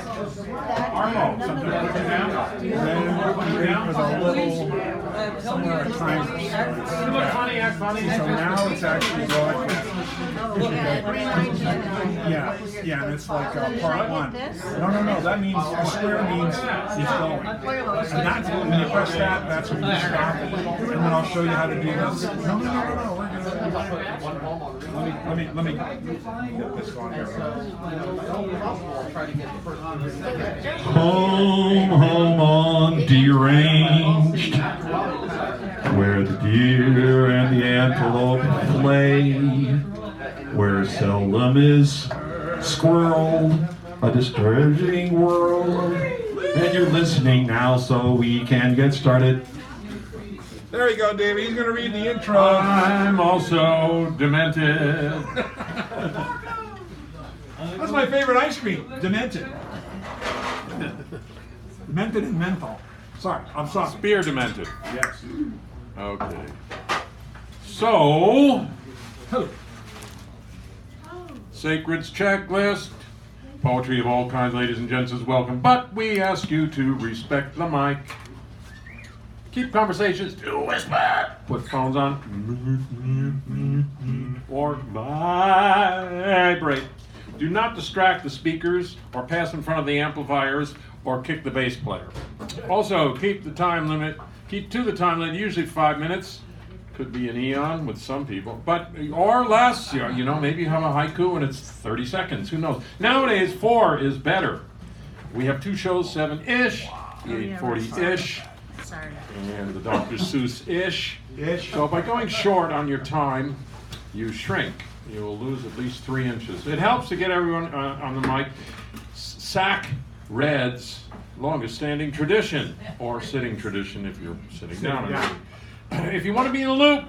Armo, something to put you down? Then was a little somewhere a time. You look funny, act funny. So now it's actually broadcast. Yeah, and it's like part one. No, that means a square means it's going. And that's when you press that, that's when you stop. And then I'll show you how to do this. No, we're good. Let me get this on here. Home on deranged, where the deer and the antelope play, where seldom is squirrel, a disturbing world. And you're listening now, so we can get started. There you go, Davey. He's going to read the intro. I'm also demented. That's my favorite ice cream, Demented. Demented and menthol. Sorry, I'm sorry. Spear demented. Yes. Okay. So, Sacred's checklist. Poetry of all kinds, ladies and gents, is welcome, but we ask you to respect the mic. Keep conversations to a whisper. Put phones on. Or vibrate. Do not distract the speakers or pass in front of the amplifiers or kick the bass player. Also, keep to the time limit, usually 5 minutes. Could be an eon with some people, but or less. You know, maybe you have a haiku and it's 30 seconds. Who knows? Nowadays, 4 is better. We have 2 shows, 7-ish, 8:40-ish, and the Dr. Seuss-ish. So by going short on your time, you shrink. You will lose at least 3 inches. It helps to get everyone on the mic. Sack Red's longest standing tradition, or sitting tradition if you're sitting down. If you want to be in the loop,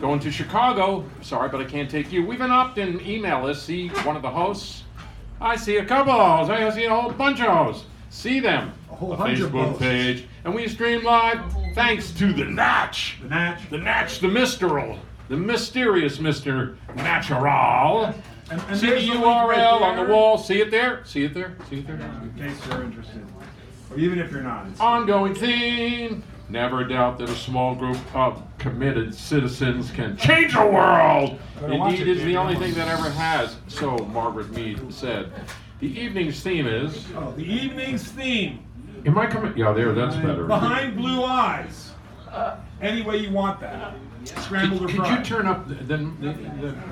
going to Chicago, sorry, but I can't take you. We've an opt-in email list. See one of the hosts. I see a couple of those. I see a whole bunch of hosts. See them. A whole the bunch of Facebook hosts. page. And we stream live thanks to the Natch. The Natch. The Natch, the Mysteral. The mysterious Mr. Natural. And See the there's the link URL right on the there. wall. See it there? See it there? See it there? In case you're interested. Or even if you're not. It's Ongoing theme. Never doubt that a small group of committed citizens can change the world. Better watch Indeed, it, is the Jamie. only thing that ever has. So Margaret Mead said. The evening's theme is. Oh, the evening's theme. Am I coming? Yeah, there. That's better. Behind Blue Eyes. Any way you want that. Scrambled or Could fried. you turn up the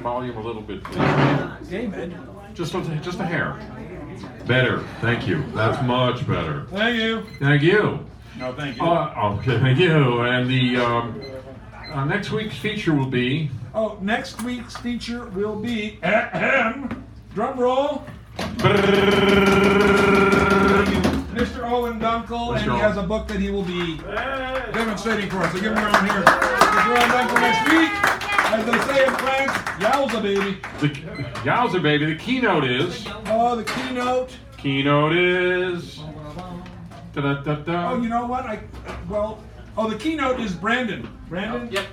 volume a little bit? David. Just a hair. Better. Thank you. That's much better. Thank you. Thank you. No, thank you. Okay, thank you. And the next week's feature will be. Oh, next week's feature will be drum roll. Mr. Owen Dunkel, and he has a book that he will be demonstrating for us. So give him a round here. Mr. Owen Dunkel next week. As they say in France, yowza baby. Yowza baby. The keynote is. Oh, the keynote. Keynote is. Da-da-da-da. Oh, you know what? The keynote is Brandon. Brandon? Yep.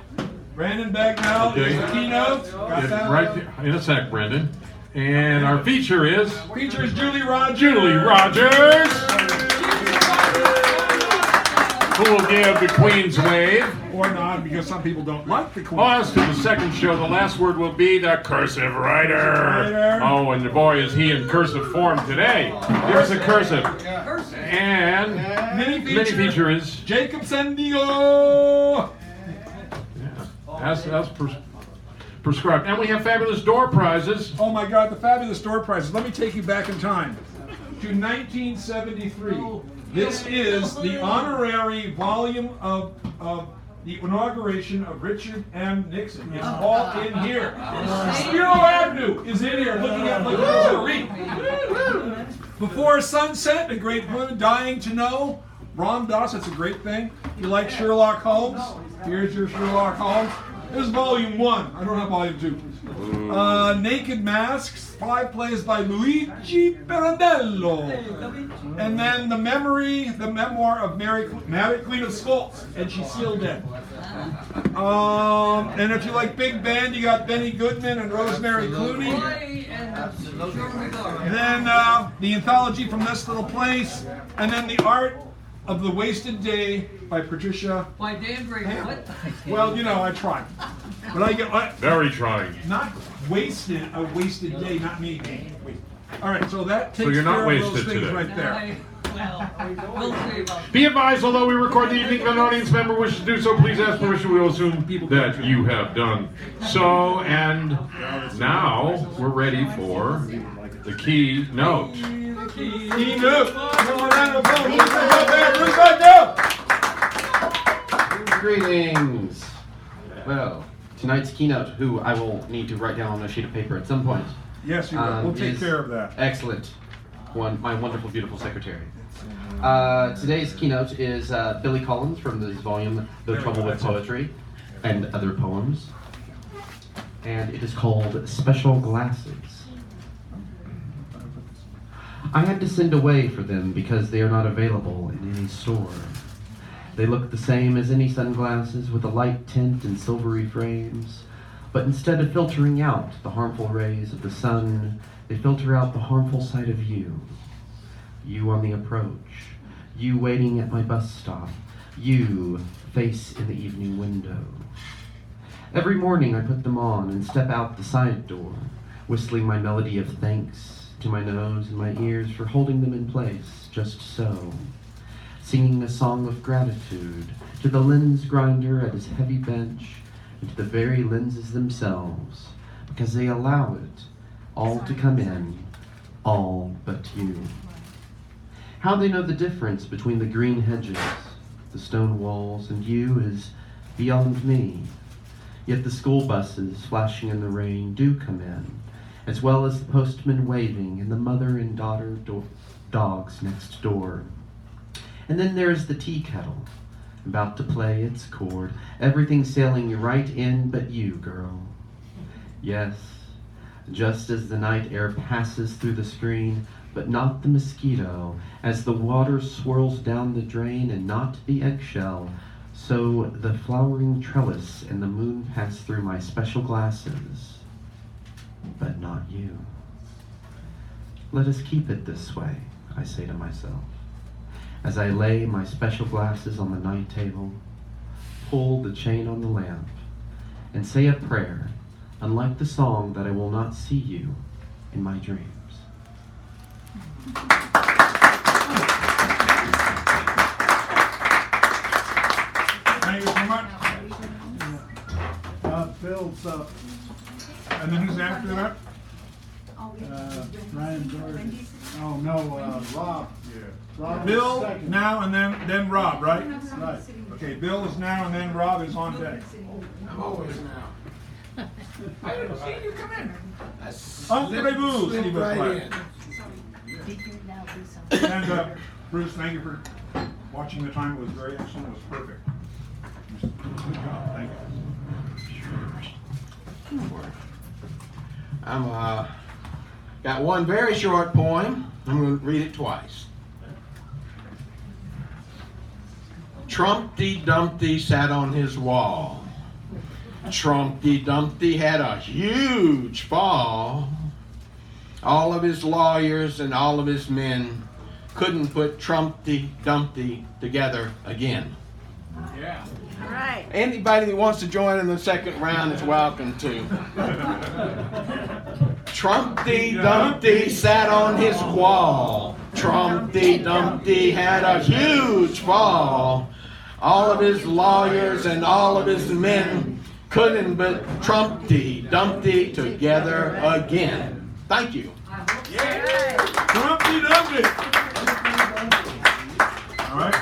Brandon Bagnell Okay. is the keynote. Got Yeah, that? right there. In a sec, Brendan. And our feature is. Feature is Julie Rogers. Julie Rogers. Who will give the Queen's Wave. Or not, because some people don't like the Queen. Oh, as to the second show, the last word will be the cursive writer. Writer. Oh, and boy, is he in cursive form today. Here's the cursive. And Mini mini feature is. Jacob Sandigo. Yeah, as prescribed. And we have fabulous door prizes. Oh my God, the fabulous door prizes. Let me take you back in time to 1973. This is the honorary volume of the inauguration of Richard M. Nixon. It's all in here. Spiro Avenue is in here, looking at like a reef. Before Sunset, a great woman dying to know. Ram Dass, that's a great thing. You like Sherlock Holmes? Here's your Sherlock Holmes. This is volume 1. I don't have volume 2. Naked Masks, 5 plays by Luigi Pirandello. And then the memoir of Mary Queen of Scots, and she's still dead. And if you like big band, you got Benny Goodman and Rosemary Clooney. And then the anthology From This Little Place, and then The Art of the Wasted Day by Patricia. By Dan Brady. What? Well, you know, I tried. But I get Very trying. not wasted, a wasted day, not me. All right, so that takes you're not care of those wasted things today. right there. Well, we'll see about that. Be advised, although we record the evening, if an audience member wishes to do so, please ask permission. We will assume that you have done so. And now we're ready for the key note. Key note. Come on, round of applause. Who's up there? Who's up there? Greetings. Well, tonight's keynote, who I will need to write down on a sheet of paper at some point. Yes, you will. We'll take is care of that. Excellent. My wonderful, beautiful secretary. Today's keynote is Billy Collins from this volume, No Trouble with Poetry and Other Poems. And it is called Special Glasses. I had to send away for them because they are not available in any store. They look the same as any sunglasses with a light tint and silvery frames, but instead of filtering out the harmful rays of the sun, they filter out the harmful sight of you. You on the approach, you waiting at my bus stop, you face in the evening window. Every morning I put them on and step out the side door, whistling my melody of thanks to my nose and my ears for holding them in place just so. Singing a song of gratitude to the lens grinder at his heavy bench and to the very lenses themselves, because they allow it all to come in, all but you. How they know the difference between the green hedges, the stone walls, and you is beyond me. Yet the school buses flashing in the rain do come in, as well as the postman waving and the mother and daughter dogs next door. And then there's the tea kettle, about to play its chord, everything sailing right in but you, girl. Yes, just as the night air passes through the screen, but not the mosquito, as the water swirls down the drain and not the eggshell, so the flowering trellis and the moon pass through my special glasses, but not you. Let us keep it this way, I say to myself, as I lay my special glasses on the night table, pull the chain on the lamp, and say a prayer, unlike the song that I will not see you in my dreams. Thank you so much. Bill's up. And then who's after that? Ryan Doherty. Oh, no, Rob. Rob Bill, is second. now, and then Rob, right? Right. Okay, Bill is now, and then Rob is on deck. I'm always now. I didn't see you come in. Entrez-vous, Slip s'il vous right plaît. in. And Bruce, thank you for watching the time. It was very excellent. It was perfect. Good job. Thank you. I'm got one very short poem. I'm going to read it twice. Trumpty Dumpty sat on his wall. Trumpty Dumpty had a huge fall. All of his lawyers and all of his men couldn't put Trumpty Dumpty together again. Yeah. All right. Anybody that wants to join in the second round is welcome to. Trumpty Dumpty sat on his wall. Trumpty Dumpty had a huge fall. All of his lawyers and all of his men couldn't put Trumpty Dumpty together again. Thank you. Trumpty Dumpty. All right.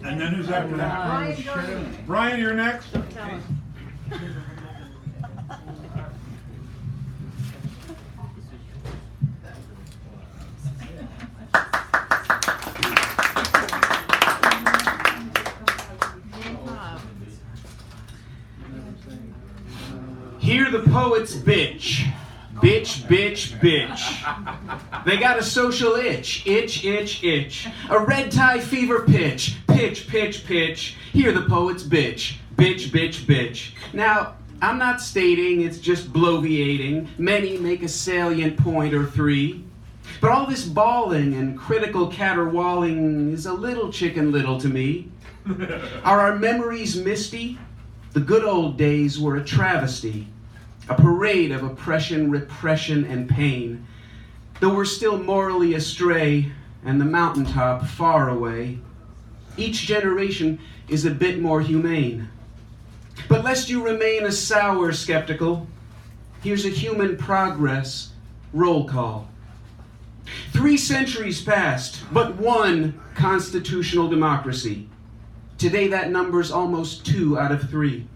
And then who's after that? Brian, you're next. Hear the poets bitch. Bitch, bitch, bitch. They got a social itch. Itch, itch, itch. A red tie fever pitch. Pitch, pitch, pitch. Hear the poets bitch. Bitch, bitch, bitch. Now, I'm not stating, it's just bloviating. Many make a salient point or three. But all this bawling and critical caterwauling is a little chicken little to me. Are our memories misty? The good old days were a travesty. A parade of oppression, repression, and pain. Though we're still morally astray and the mountaintop far away, each generation is a bit more humane. But lest you remain a sour skeptical, here's a human progress roll call. 3 centuries passed, but 1 constitutional democracy. Today that number's almost 2 out of 3.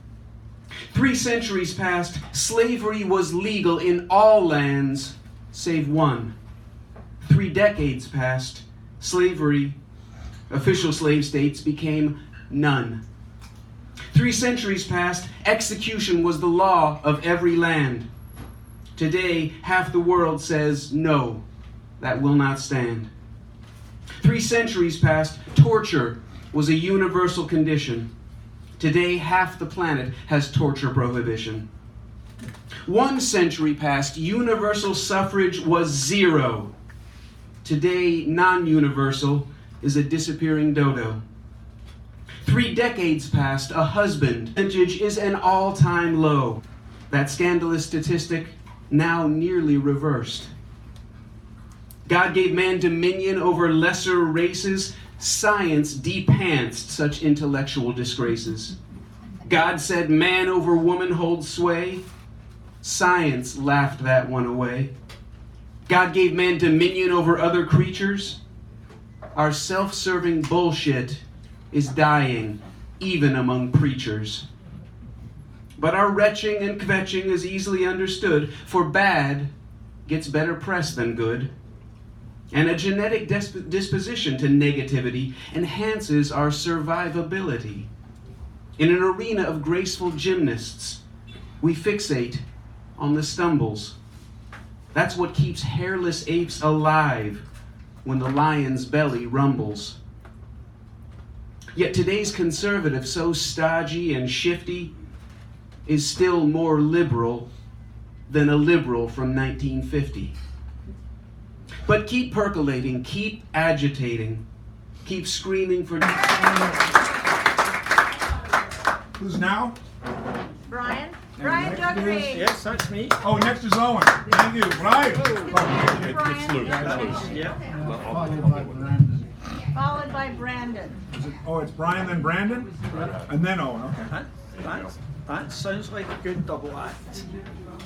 3 centuries passed, slavery was legal in all lands save 1. 3 decades passed, slavery, official slave states became none. 3 centuries passed, execution was the law of every land. Today, half the world says no, that will not stand. 3 centuries passed, torture was a universal condition. Today, half the planet has torture prohibition. 1 century passed, universal suffrage was 0. Today, non-universal is a disappearing dodo. 3 decades passed, a husband percentage is an all-time low. That scandalous statistic now nearly reversed. God gave man dominion over lesser races. Science depantsed such intellectual disgraces. God said man over woman holds sway. Science laughed that one away. God gave man dominion over other creatures. Our self-serving bullshit is dying, even among preachers. But our retching and kvetching is easily understood, for bad gets better press than good. And a genetic disposition to negativity enhances our survivability. In an arena of graceful gymnasts, we fixate on the stumbles. That's what keeps hairless apes alive when the lion's belly rumbles. Yet today's conservative, so stodgy and shifty, is still more liberal than a liberal from 1950. But keep percolating, keep agitating, keep screaming for... Who's now? Brian? Brian Jeffrey. Yes, that's me. Oh, next is Owen. Thank you. Brian. Brian. Yeah. Followed by Brandon. Oh, it's Brian, then Brandon? And then Owen, okay. That sounds like a good double act.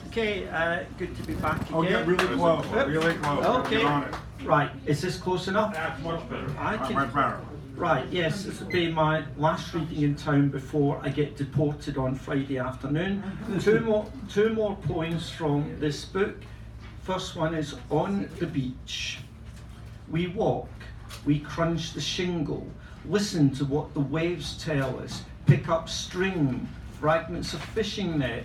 Okay, good to be back again. Oh, get really close, really close. Okay. Get on it. Right, is this close enough? That's much better. I Right, can, right, right. Right, yes, this will be my last reading in town before I get deported on Friday afternoon. Two more poems from this book. First one is On the Beach. We walk, we crunch the shingle, listen to what the waves tell us, pick up string, fragments of fishing net,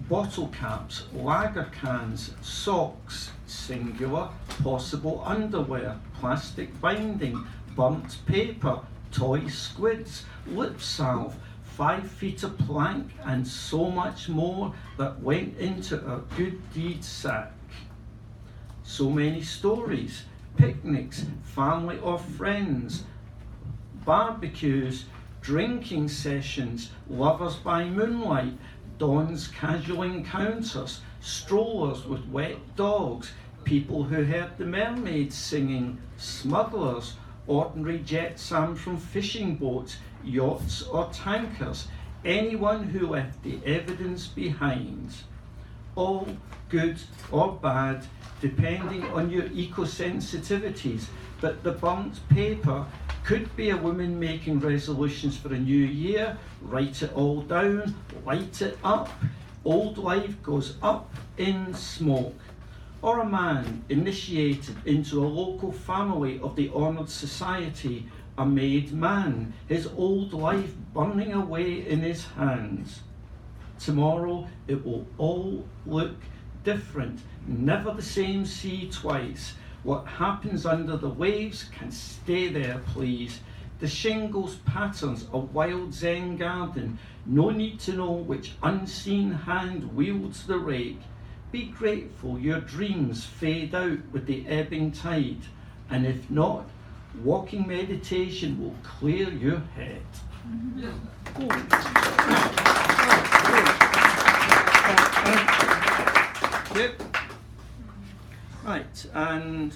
bottle caps, lager cans, socks, singular, possible underwear, plastic binding, burnt paper, toy squids, lip salve, 5 feet of plank, and so much more that went into our good deed sack. So many stories, picnics, family or friends, barbecues, drinking sessions, lovers by moonlight, Dawn's casual encounters, strollers with wet dogs, people who heard the mermaids singing, smugglers, ordinary jetsam from fishing boats, yachts or tankers, anyone who left the evidence behind. All good or bad, depending on your eco-sensitivities, but the burnt paper could be a woman making resolutions for a new year, write it all down, light it up, old life goes up in smoke. Or a man initiated into a local family of the honoured society, a made man, his old life burning away in his hands. Tomorrow it will all look different. Never the same sea twice. What happens under the waves can stay there, please. The shingles patterns a wild Zen garden. No need to know which unseen hand wields the rake. Be grateful your dreams fade out with the ebbing tide. And if not, walking meditation will clear your head. Yep. Right, and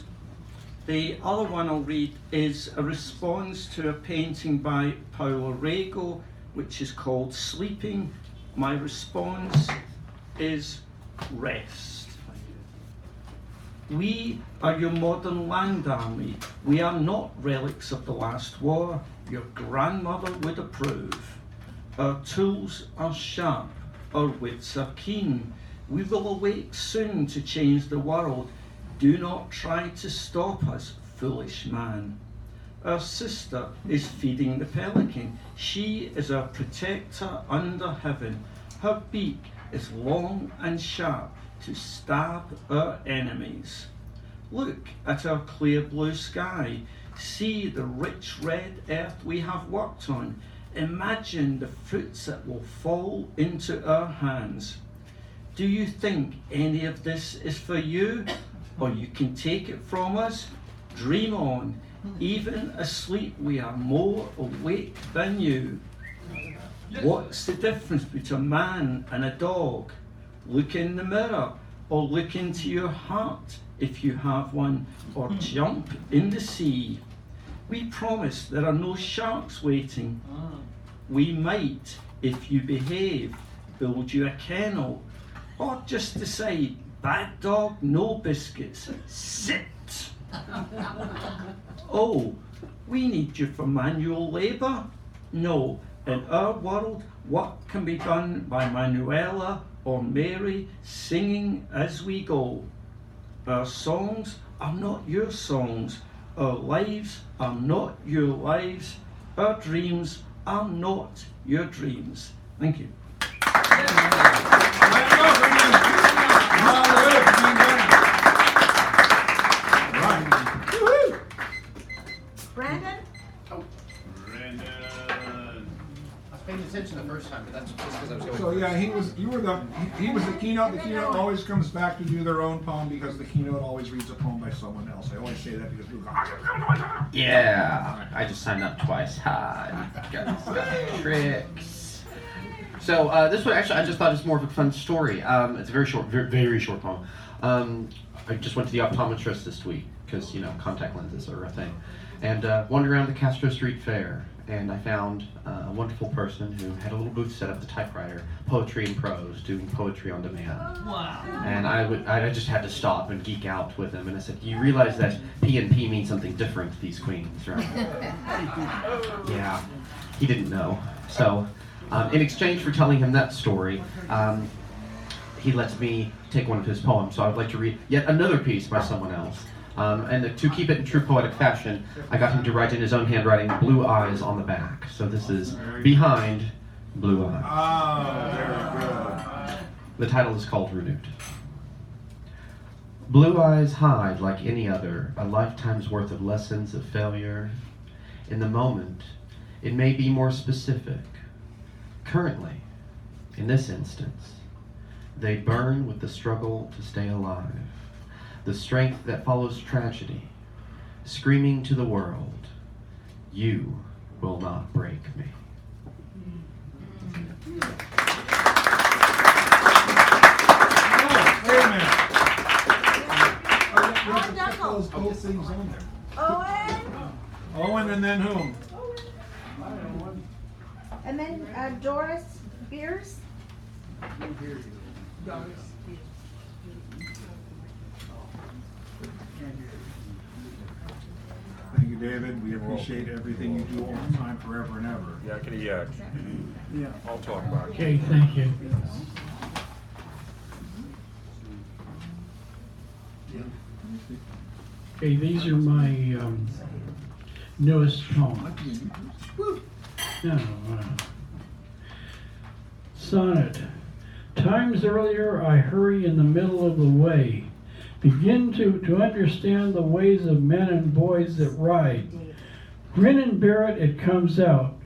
the other one I'll read is a response to a painting by Paolo Rego, which is called Sleeping. My response is rest. We are your modern land army. We are not relics of the last war. Your grandmother would approve. Our tools are sharp, our wits are keen. We will awake soon to change the world. Do not try to stop us, foolish man. Our sister is feeding the pelican. She is our protector under heaven. Her beak is long and sharp to stab our enemies. Look at our clear blue sky. See the rich red earth we have worked on. Imagine the fruits that will fall into our hands. Do you think any of this is for you? Or you can take it from us? Dream on. Even asleep we are more awake than you. What's the difference between a man and a dog? Look in the mirror or look into your heart if you have one, or jump in the sea. We promise there are no sharks waiting. We might, if you behave, build you a kennel, or just decide, bad dog, no biscuits, sit. Oh, we need you for manual labour? No, in our world, what can be done by Manuela or Mary singing as we go? Our songs are not your songs. Our lives are not your lives. Our dreams are not your dreams. Thank you. Brandon? I was paying attention the first time, but that's just because I was going. So yeah, he was the keynote. The keynote always comes back to do their own poem because the keynote always reads a poem by someone else. I always say that because people go, Yeah, I just signed up twice. Ha, you guys got tricks. So this one, actually, I just thought it was more of a fun story. It's a very short, very short poem. I just went to the optometrist this week because, you know, contact lenses are a thing. And wandered around the Castro Street Fair, and I found a wonderful person who had a little booth set up at the typewriter, poetry and prose, doing poetry on demand. Wow. And I just had to stop and geek out with him, and I said, you realize that P and P means something different to these queens, right? Yeah, he didn't know. So, in exchange for telling him that story, he lets me take one of his poems, so I would like to read yet another piece by someone else. And to keep it in true poetic fashion, I got him to write in his own handwriting, Blue Eyes on the back. So this is Behind Blue Eyes. oh, very good. The title is called Renewed. Blue eyes hide, like any other, a lifetime's worth of lessons of failure. In the moment, it may be more specific. Currently, in this instance, they burn with the struggle to stay alive. The strength that follows tragedy, screaming to the world, you will not break me. Wait a minute. Owen Dunkel. Those both things on there. Owen. Owen and then whom? And then Doris Beers. Thank you, David. We appreciate everything you do all the time, forever and ever. I'll talk about it. Okay, thank you. Okay, these are my newest poems. No, sonnet Times earlier I hurry in the middle of the way. Begin to understand the ways of men and boys that ride. Grin and bear it, it comes out.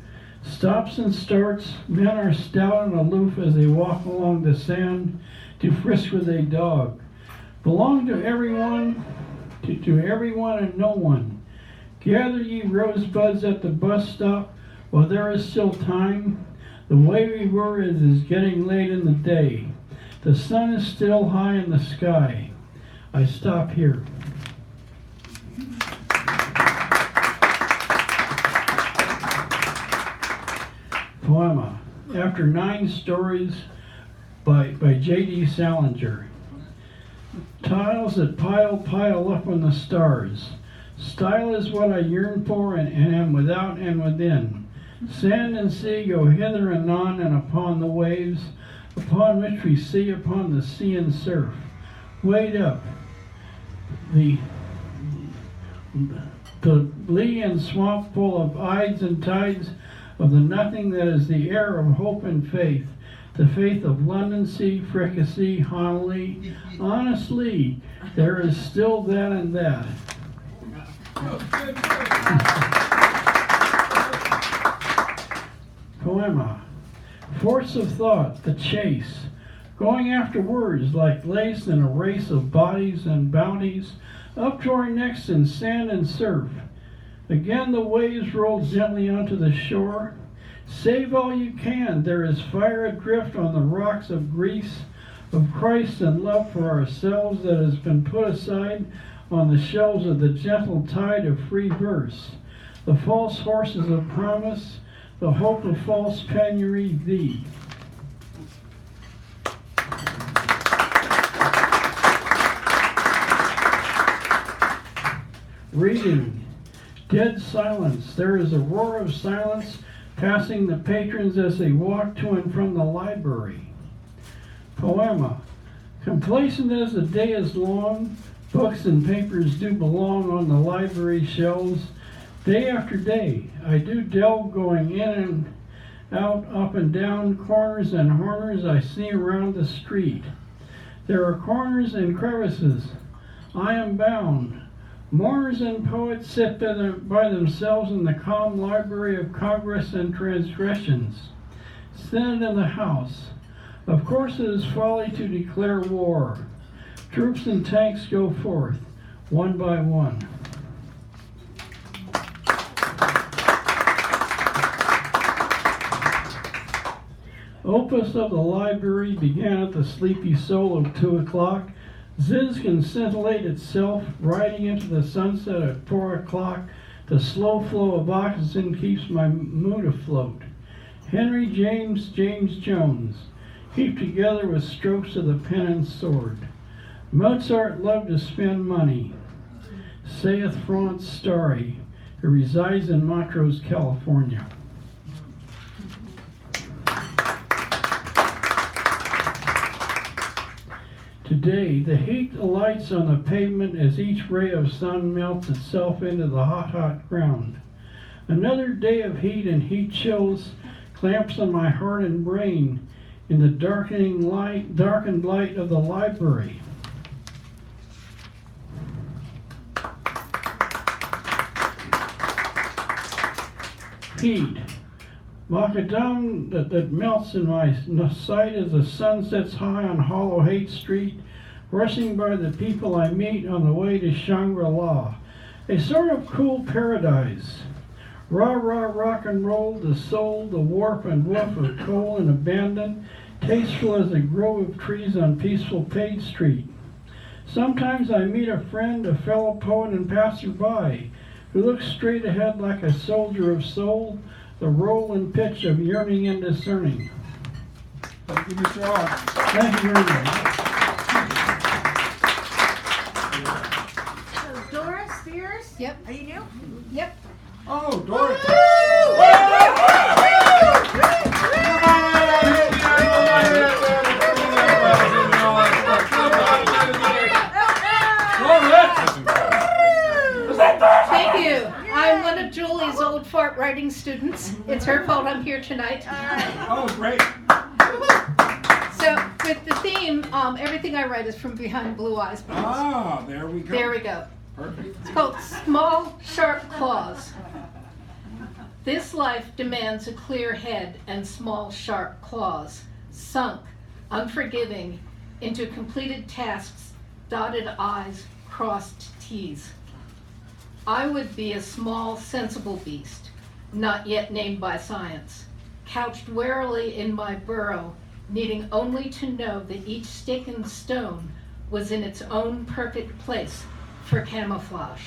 Stops and starts, men are stout and aloof as they walk along the sand to frisk with a dog. Belong to everyone, to everyone and no one. Gather ye rosebuds at the bus stop while there is still time. The way we were is getting late in the day. The sun is still high in the sky. I stop here. Poema, after 9 stories by J.D. Salinger. Tiles that pile up on the stars. Style is what I yearn for and am without and within. Sand and sea go hither and on and upon the waves, upon which we see upon the sea and surf. Wade up. The lee and swamp full of ides and tides of the nothing that is the air of hope and faith, the faith of London Sea, Fricassee, Honolulu. Honestly, there is still that and that. Poema. Force of thought, the chase, going after words like lace in a race of bodies and bounties, up to our necks in sand and surf. Again the waves roll gently onto the shore. Save all you can, there is fire adrift on the rocks of Greece, of Christ and love for ourselves that has been put aside on the shelves of the gentle tide of free verse. The false horses of promise, the hope of false penury, thee. Reading. Dead silence. There is a roar of silence passing the patrons as they walk to and from the library. Poema. Complacent as the day is long, books and papers do belong on the library shelves. Day after day, I do delve going in and out, up and down, corners and corners I see around the street. There are corners and crevices. I am bound. Mourners and poets sit by themselves in the calm library of Congress and transgressions. Senate in the House. Of course it is folly to declare war. Troops and tanks go forth, one by one. Opus of the library began at the sleepy soul of 2 o'clock. Ziz can scintillate itself, riding into the sunset at 4 o'clock. The slow flow of oxygen keeps my mood afloat. Henry James Jones, heaped together with strokes of the pen and sword. Mozart loved to spend money, saith Franz Starry, who resides in Montrose, California. Today, the heat alights on the pavement as each ray of sun melts itself into the hot ground. Another day of heat and heat chills clamps on my heart and brain in the darkened light of the library. Heat. Macadam that melts in my sight as the sun sets high on Hollow Hate Street, rushing by the people I meet on the way to Shangri-La. A sort of cool paradise. Rah, rah, rock and roll, the soul, the warp and woof of coal and abandon, tasteful as a grove of trees on peaceful Page Street. Sometimes I meet a friend, a fellow poet and passerby, who looks straight ahead like a soldier of soul, the roll and pitch of yearning and discerning. Thank you, Mr. Hart. Thank you very much. So Doris Spears? Yep. Are you new? Yep. Oh, Doris. Thank you. I'm one of Julie's old fart writing students. It's her fault I'm here tonight. Oh, great. So with the theme, everything I write is from behind blue eyes. Ah, there we go. There we go. Perfect. It's called Small, Sharp Claws. This life demands a clear head and small, sharp claws, sunk, unforgiving, into completed tasks, dotted I's, crossed T's. I would be a small, sensible beast, not yet named by science, couched warily in my burrow, needing only to know that each stick and stone was in its own perfect place for camouflage.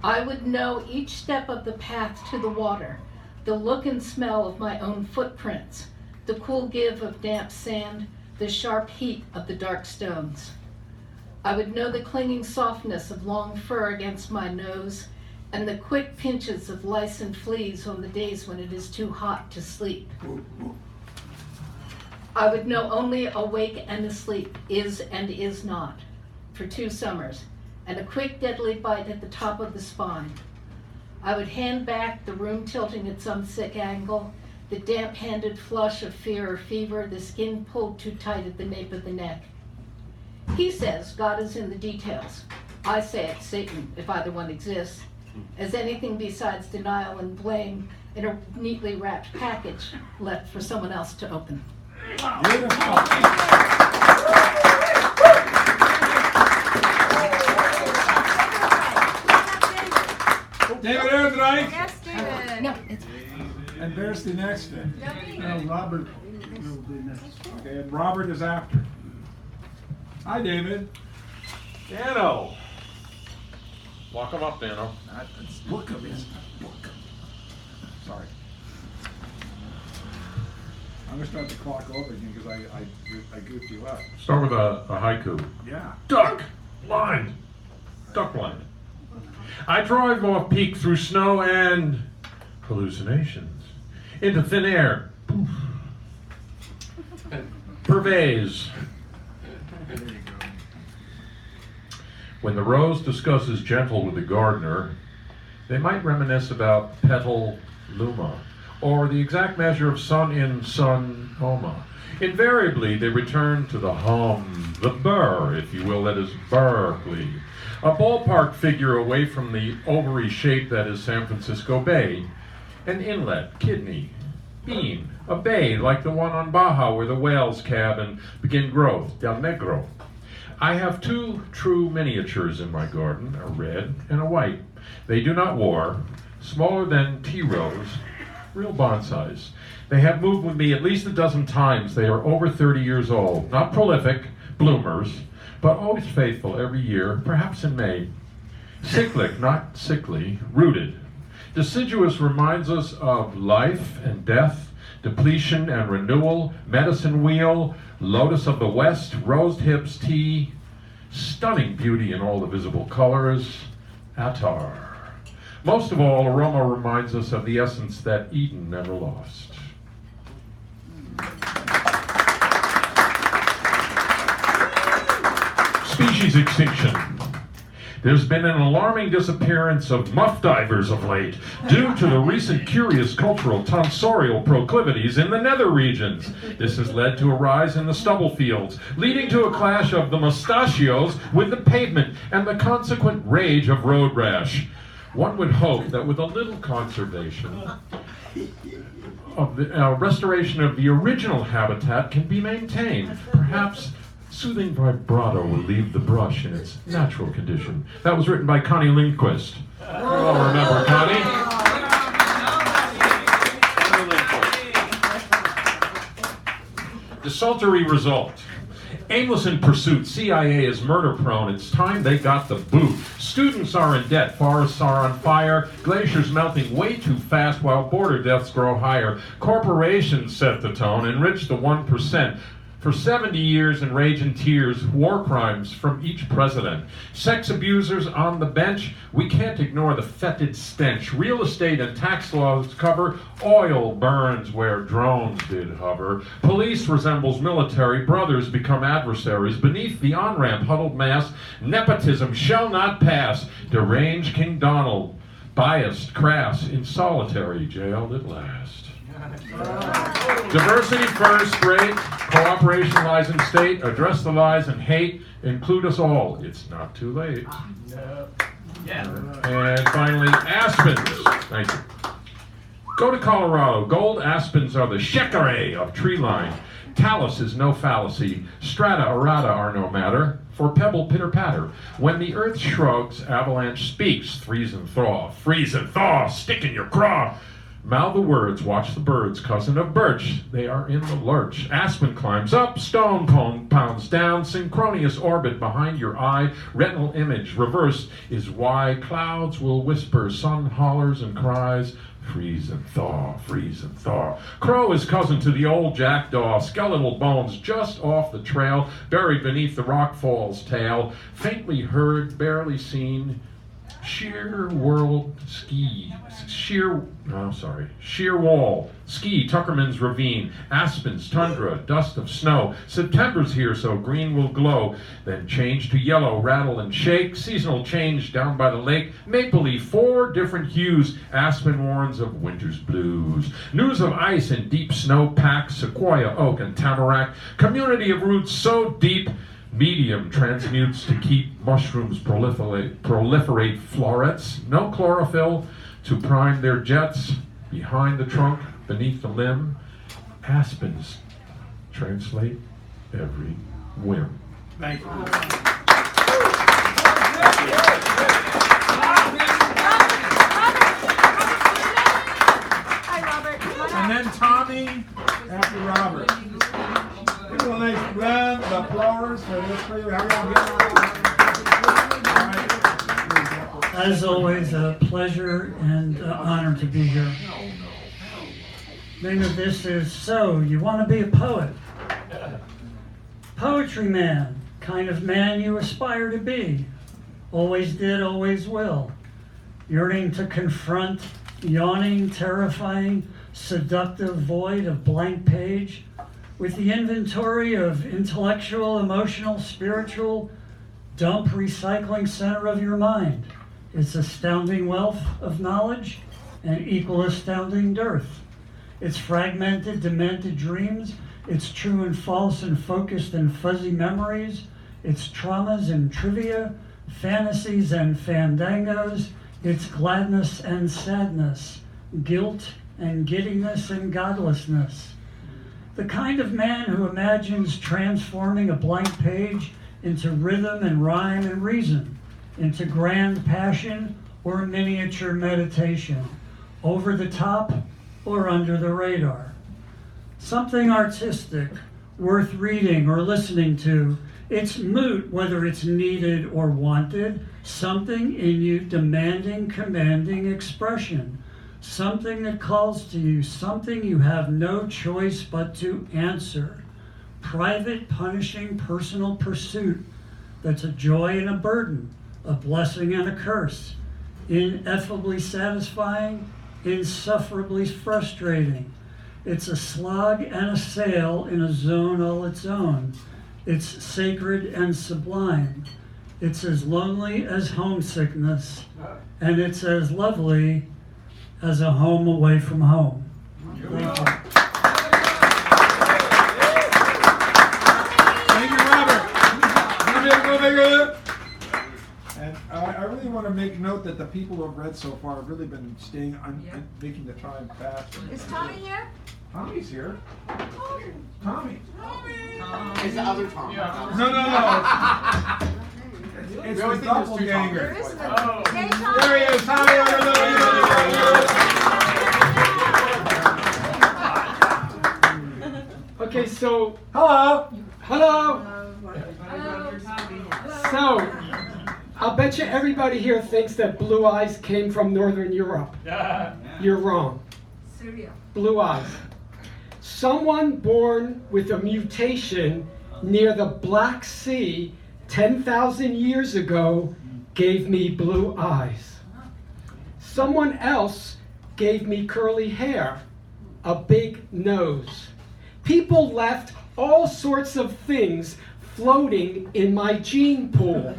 I would know each step of the path to the water, the look and smell of my own footprints, the cool give of damp sand, the sharp heat of the dark stones. I would know the clinging softness of long fur against my nose, and the quick pinches of lice and fleas on the days when it is too hot to sleep. I would know only awake and asleep, is and is not, for 2 summers, and a quick deadly bite at the top of the spine. I would hand back the room tilting at some sick angle, the damp-handed flush of fear or fever, the skin pulled too tight at the nape of the neck. He says God is in the details. I say it's Satan, if either one exists, as anything besides denial and blame in a neatly wrapped package left for someone else to open. David Erdreich. Yes, David. No, it's And there's the next thing. Robert will be next. Okay, and Robert is after. Hi, David. Dano. Walk him up, Dano. Look of his book. Sorry. I'm gonna start the clock over again because I goofed you up. Start with a haiku. Yeah. Duck blind. Duck blind. I drive off peak through snow and hallucinations into thin air. Poof. Pervase. When the rose discusses gentle with the gardener, they might reminisce about petal luma, or the exact measure of sun in sun homa. Invariably, they return to the hum, the burr, if you will, that is Berkeley. A ballpark figure away from the ovary shape that is San Francisco Bay. An inlet, kidney, bean, a bay like the one on Baja where the whales cab and begin growth, Del Negro. I have 2 true miniatures in my garden, a red and a white. They do not war, smaller than tea rose, real bonsais. They have moved with me at least a dozen times. They are over 30 years old, not prolific, bloomers, but always faithful every year, perhaps in May. Cyclic, not sickly, rooted. Deciduous reminds us of life and death, depletion and renewal, medicine wheel, lotus of the west, rosed hips tea, stunning beauty in all the visible colors, attar. Most of all, aroma reminds us of the essence that Eden never lost. Species extinction. There's been an alarming disappearance of muff divers of late due to the recent curious cultural tonsorial proclivities in the nether regions. This has led to a rise in the stubble fields, leading to a clash of the mustachios with the pavement and the consequent rage of road rash. One would hope that with a little conservation of the restoration of the original habitat can be maintained. Perhaps soothing vibrato will leave the brush in its natural condition. That was written by Connie Lindquist. You all remember Connie? Desultory result. Aimless in pursuit, CIA is murder prone. It's time they got the boot. Students are in debt, forests are on fire, glaciers melting way too fast while border deaths grow higher. Corporations set the tone, enrich the 1%. For 70 years in rage and tears, war crimes from each president. Sex abusers on the bench, we can't ignore the fetid stench. Real estate and tax laws cover, oil burns where drones did hover. Police resembles military, brothers become adversaries. Beneath the on-ramp huddled mass, nepotism shall not pass. Deranged King Donald, biased, crass, in solitary, jailed at last. Diversity first, great. Cooperation lies in state. Address the lies and hate. Include us all. It's not too late. And finally, aspens. Thank you. Go to Colorado. Gold aspens are the shekere of tree line. Talus is no fallacy. Strata errata are no matter. For pebble pitter patter. When the earth shrugs, avalanche speaks. Freeze and thaw. Freeze and thaw. Stick in your craw. Mouth the words, watch the birds, cousin of birch, they are in the lurch. Aspen climbs up, stone pounds down, synchronous orbit behind your eye, retinal image, reverse is why clouds will whisper, sun hollers and cries, freeze and thaw, freeze and thaw. Crow is cousin to the old jackdaw, skeletal bones just off the trail, buried beneath the rock fall's tail, faintly heard, barely seen, sheer wall, ski, Tuckerman's ravine, aspens, tundra, dust of snow. September's here, so green will glow, then change to yellow, rattle and shake. Seasonal change down by the lake, maple leaf, 4 different hues. Aspen warns of winter's blues. News of ice and deep snow pack, sequoia, oak, and tamarack. Community of roots so deep. Medium transmutes to keep mushrooms proliferate florets. No chlorophyll to prime their jets. Behind the trunk, beneath the limb. Aspens translate every whim. Thank you. Hi, Robert. Come on And up. then Tommy after Robert. Give a nice round of applause for this for you. How are y'all getting? As always, a pleasure and honor to be here. Name of this is So, You Want to Be a Poet? Poetry man, kind of man you aspire to be. Always did, always will. Yearning to confront, yawning, terrifying, seductive void of blank page with the inventory of intellectual, emotional, spiritual, dump recycling center of your mind. Its astounding wealth of knowledge and equal astounding dearth. Its fragmented, demented dreams, its true and false and focused and fuzzy memories, its traumas and trivia, fantasies and fandangos, its gladness and sadness, guilt and giddiness and godlessness. The kind of man who imagines transforming a blank page into rhythm and rhyme and reason, into grand passion or miniature meditation, over the top or under the radar. Something artistic, worth reading or listening to. It's moot whether it's needed or wanted. Something in you demanding, commanding expression. Something that calls to you, something you have no choice but to answer. Private, punishing, personal pursuit that's a joy and a burden, a blessing and a curse, ineffably satisfying, insufferably frustrating. It's a slog and a sail in a zone all its own. It's sacred and sublime. It's as lonely as homesickness, and it's as lovely as a home away from home. Thank you. Thank you, Robert. And I really want to make note that the people who have read so far have really been staying and making the time fast. Is Tommy here? Tommy's here. Tommy. It's the other Tom. No. It's the doppelganger. There isn't a... Hey, Tommy. There he is, Tommy. Okay, so Hello. hello. So, I'll bet you everybody here thinks that blue eyes came from Northern Europe. You're wrong. Syria. Blue eyes. Someone born with a mutation near the Black Sea 10,000 years ago gave me blue eyes. Someone else gave me curly hair, a big nose. People left all sorts of things floating in my gene pool.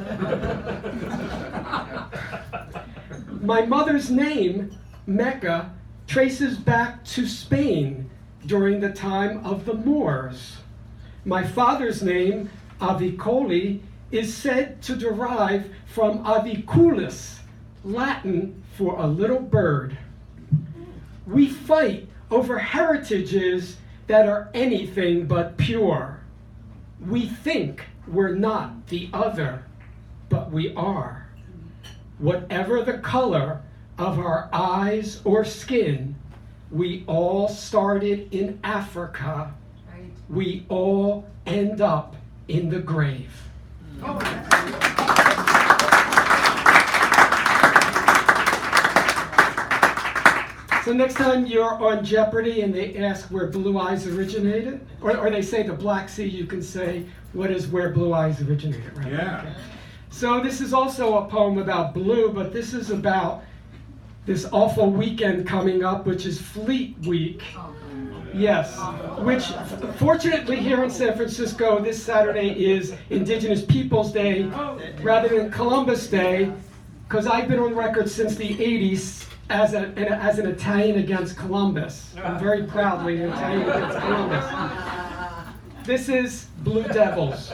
My mother's name, Mecca, traces back to Spain during the time of the Moors. My father's name, Avicoli, is said to derive from aviculus, Latin for a little bird. We fight over heritages that are anything but pure. We think we're not the other, but we are. Whatever the color of our eyes or skin, we all started in Africa. We all end up in the grave. So next time you're on Jeopardy and they ask where Blue Eyes originated, or they say the Black Sea, you can say, what is where Blue Eyes originated, right? Yeah. Okay. So this is also a poem about blue, but this is about this awful weekend coming up, which is Fleet Week. Yes, which fortunately here in San Francisco this Saturday is Indigenous Peoples Day rather than Columbus Day, because I've been on record since the 80s as an Italian against Columbus. I'm very proudly an Italian against Columbus. This is Blue Devils.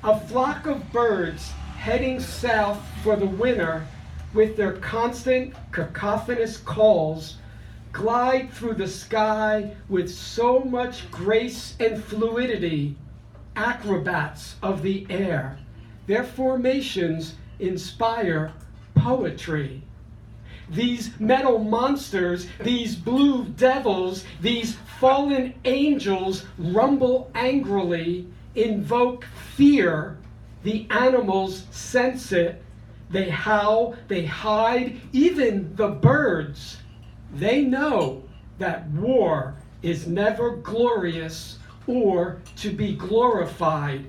A flock of birds heading south for the winter with their constant cacophonous calls glide through the sky with so much grace and fluidity, acrobats of the air. Their formations inspire poetry. These metal monsters, these blue devils, these fallen angels rumble angrily, invoke fear. The animals sense it. They howl, they hide, even the birds. They know that war is never glorious or to be glorified.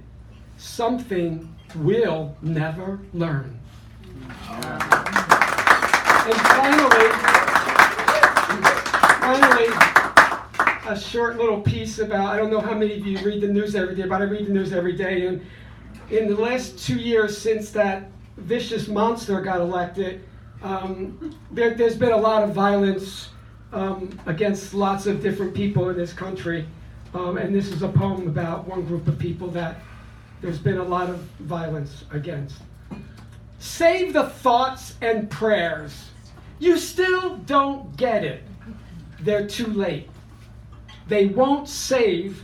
Something we'll never learn. And finally, a short little piece about, I don't know how many of you read the news every day, but I read the news every day. And in the last 2 years since that vicious monster got elected, there's been a lot of violence against lots of different people in this country. And this is a poem about one group of people that there's been a lot of violence against. Save the thoughts and prayers. You still don't get it. They're too late. They won't save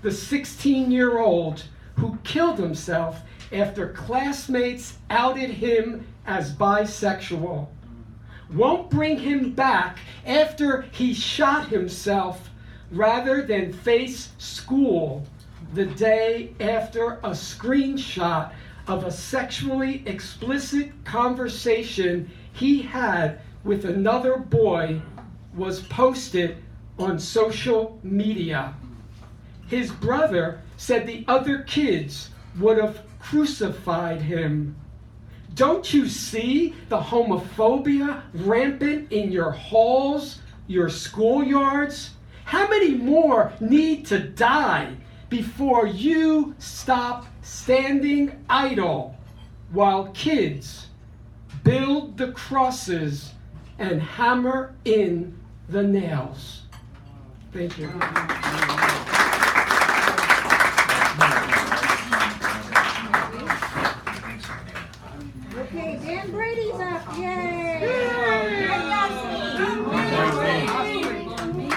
the 16-year-old who killed himself after classmates outed him as bisexual. Won't bring him back after he shot himself rather than face school the day after a screenshot of a sexually explicit conversation he had with another boy was posted on social media. His brother said the other kids would have crucified him. Don't you see the homophobia rampant in your halls, your schoolyards? How many more need to die before you stop standing idle while kids build the crosses and hammer in the nails? Thank you. Okay, Dan Brady's up. Yay!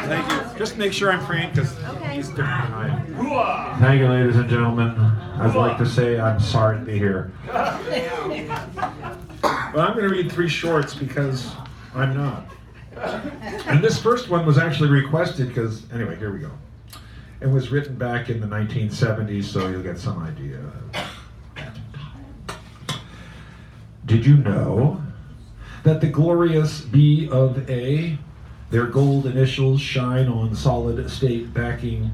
Thank you. Just make sure I'm framed because he's different than I am. Thank you, ladies and gentlemen. I'd like to say I'm sorry to be here. Well, I'm going to read 3 shorts because I'm not. And this first one was actually requested because, anyway, here we go. It was written back in the 1970s, so you'll get some idea. Did you know that the glorious B of A, their gold initials shine on solid state backing,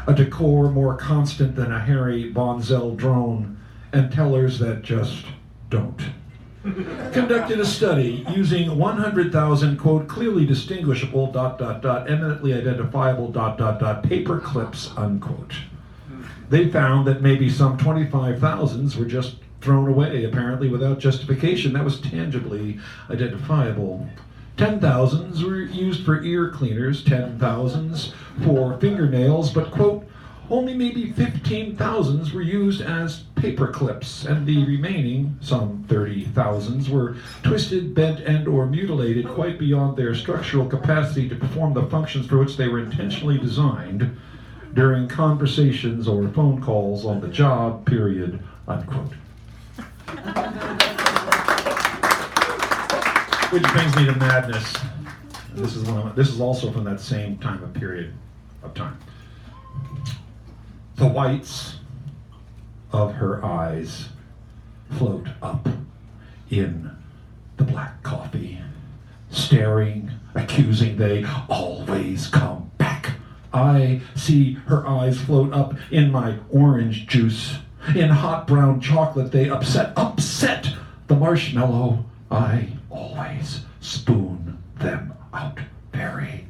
a decor more constant than a Harry Bonzell drone, and tellers that just don't? Conducted a study using 100,000, quote, clearly distinguishable, ... eminently identifiable, ... paper clips, unquote. They found that maybe some 25,000 were just thrown away, apparently without justification that was tangibly identifiable. 10,000s were used for ear cleaners, 10,000s for fingernails, but, quote, only maybe 15,000s were used as paper clips, and the remaining, some 30,000s, were twisted, bent, and or mutilated quite beyond their structural capacity to perform the functions for which they were intentionally designed during conversations or phone calls on the job, period, unquote. Which brings me to madness. This is also from that same time of period of time. The whites of her eyes float up in the black coffee, staring, accusing, they always come back. I see her eyes float up in my orange juice. In hot brown chocolate they upset the marshmallow. I always spoon them out very,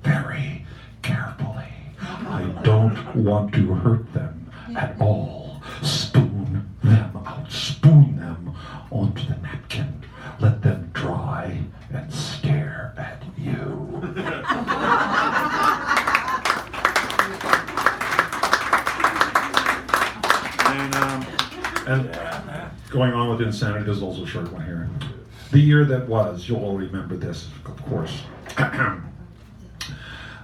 very carefully. I don't want to hurt them at all. Spoon them out, spoon them onto the napkin. Let them dry and stare at you. And going on with insanity, there's also a short one here. The year that was, you'll all remember this, of course.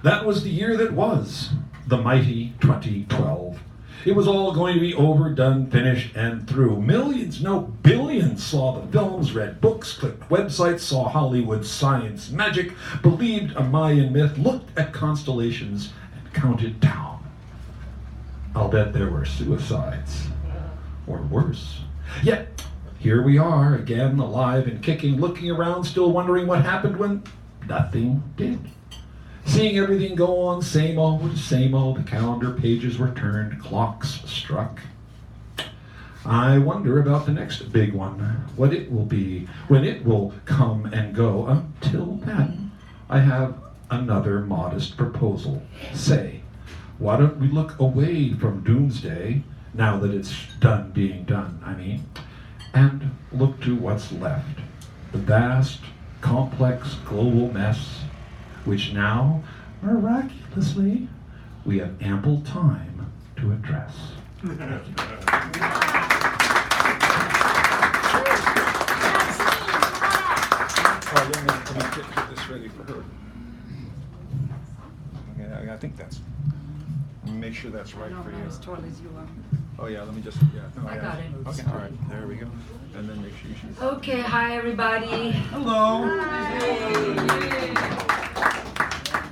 That was the year that was, the mighty 2012. It was all going to be over, done, finished, and through. Millions, no billions saw the films, read books, clicked websites, saw Hollywood science magic, believed a Mayan myth, looked at constellations, and counted down. I'll bet there were suicides, or worse. Yet, here we are, again, alive and kicking, looking around, still wondering what happened when nothing did. Seeing everything go on, same old, the calendar pages were turned, clocks struck. I wonder about the next big one, what it will be, when it will come and go. Until then, I have another modest proposal. Say, why don't we look away from doomsday, now that it's done being done, and look to what's left. The vast, complex global mess, which now, miraculously, we have ample time to address. Let me get this ready for her. Okay, I think that's, let me make sure that's right for you. Not as tall as you are. Oh yeah, let me just, no, I got it. Okay, all right, there we go. And then make sure she's... Okay, hi everybody. Hello.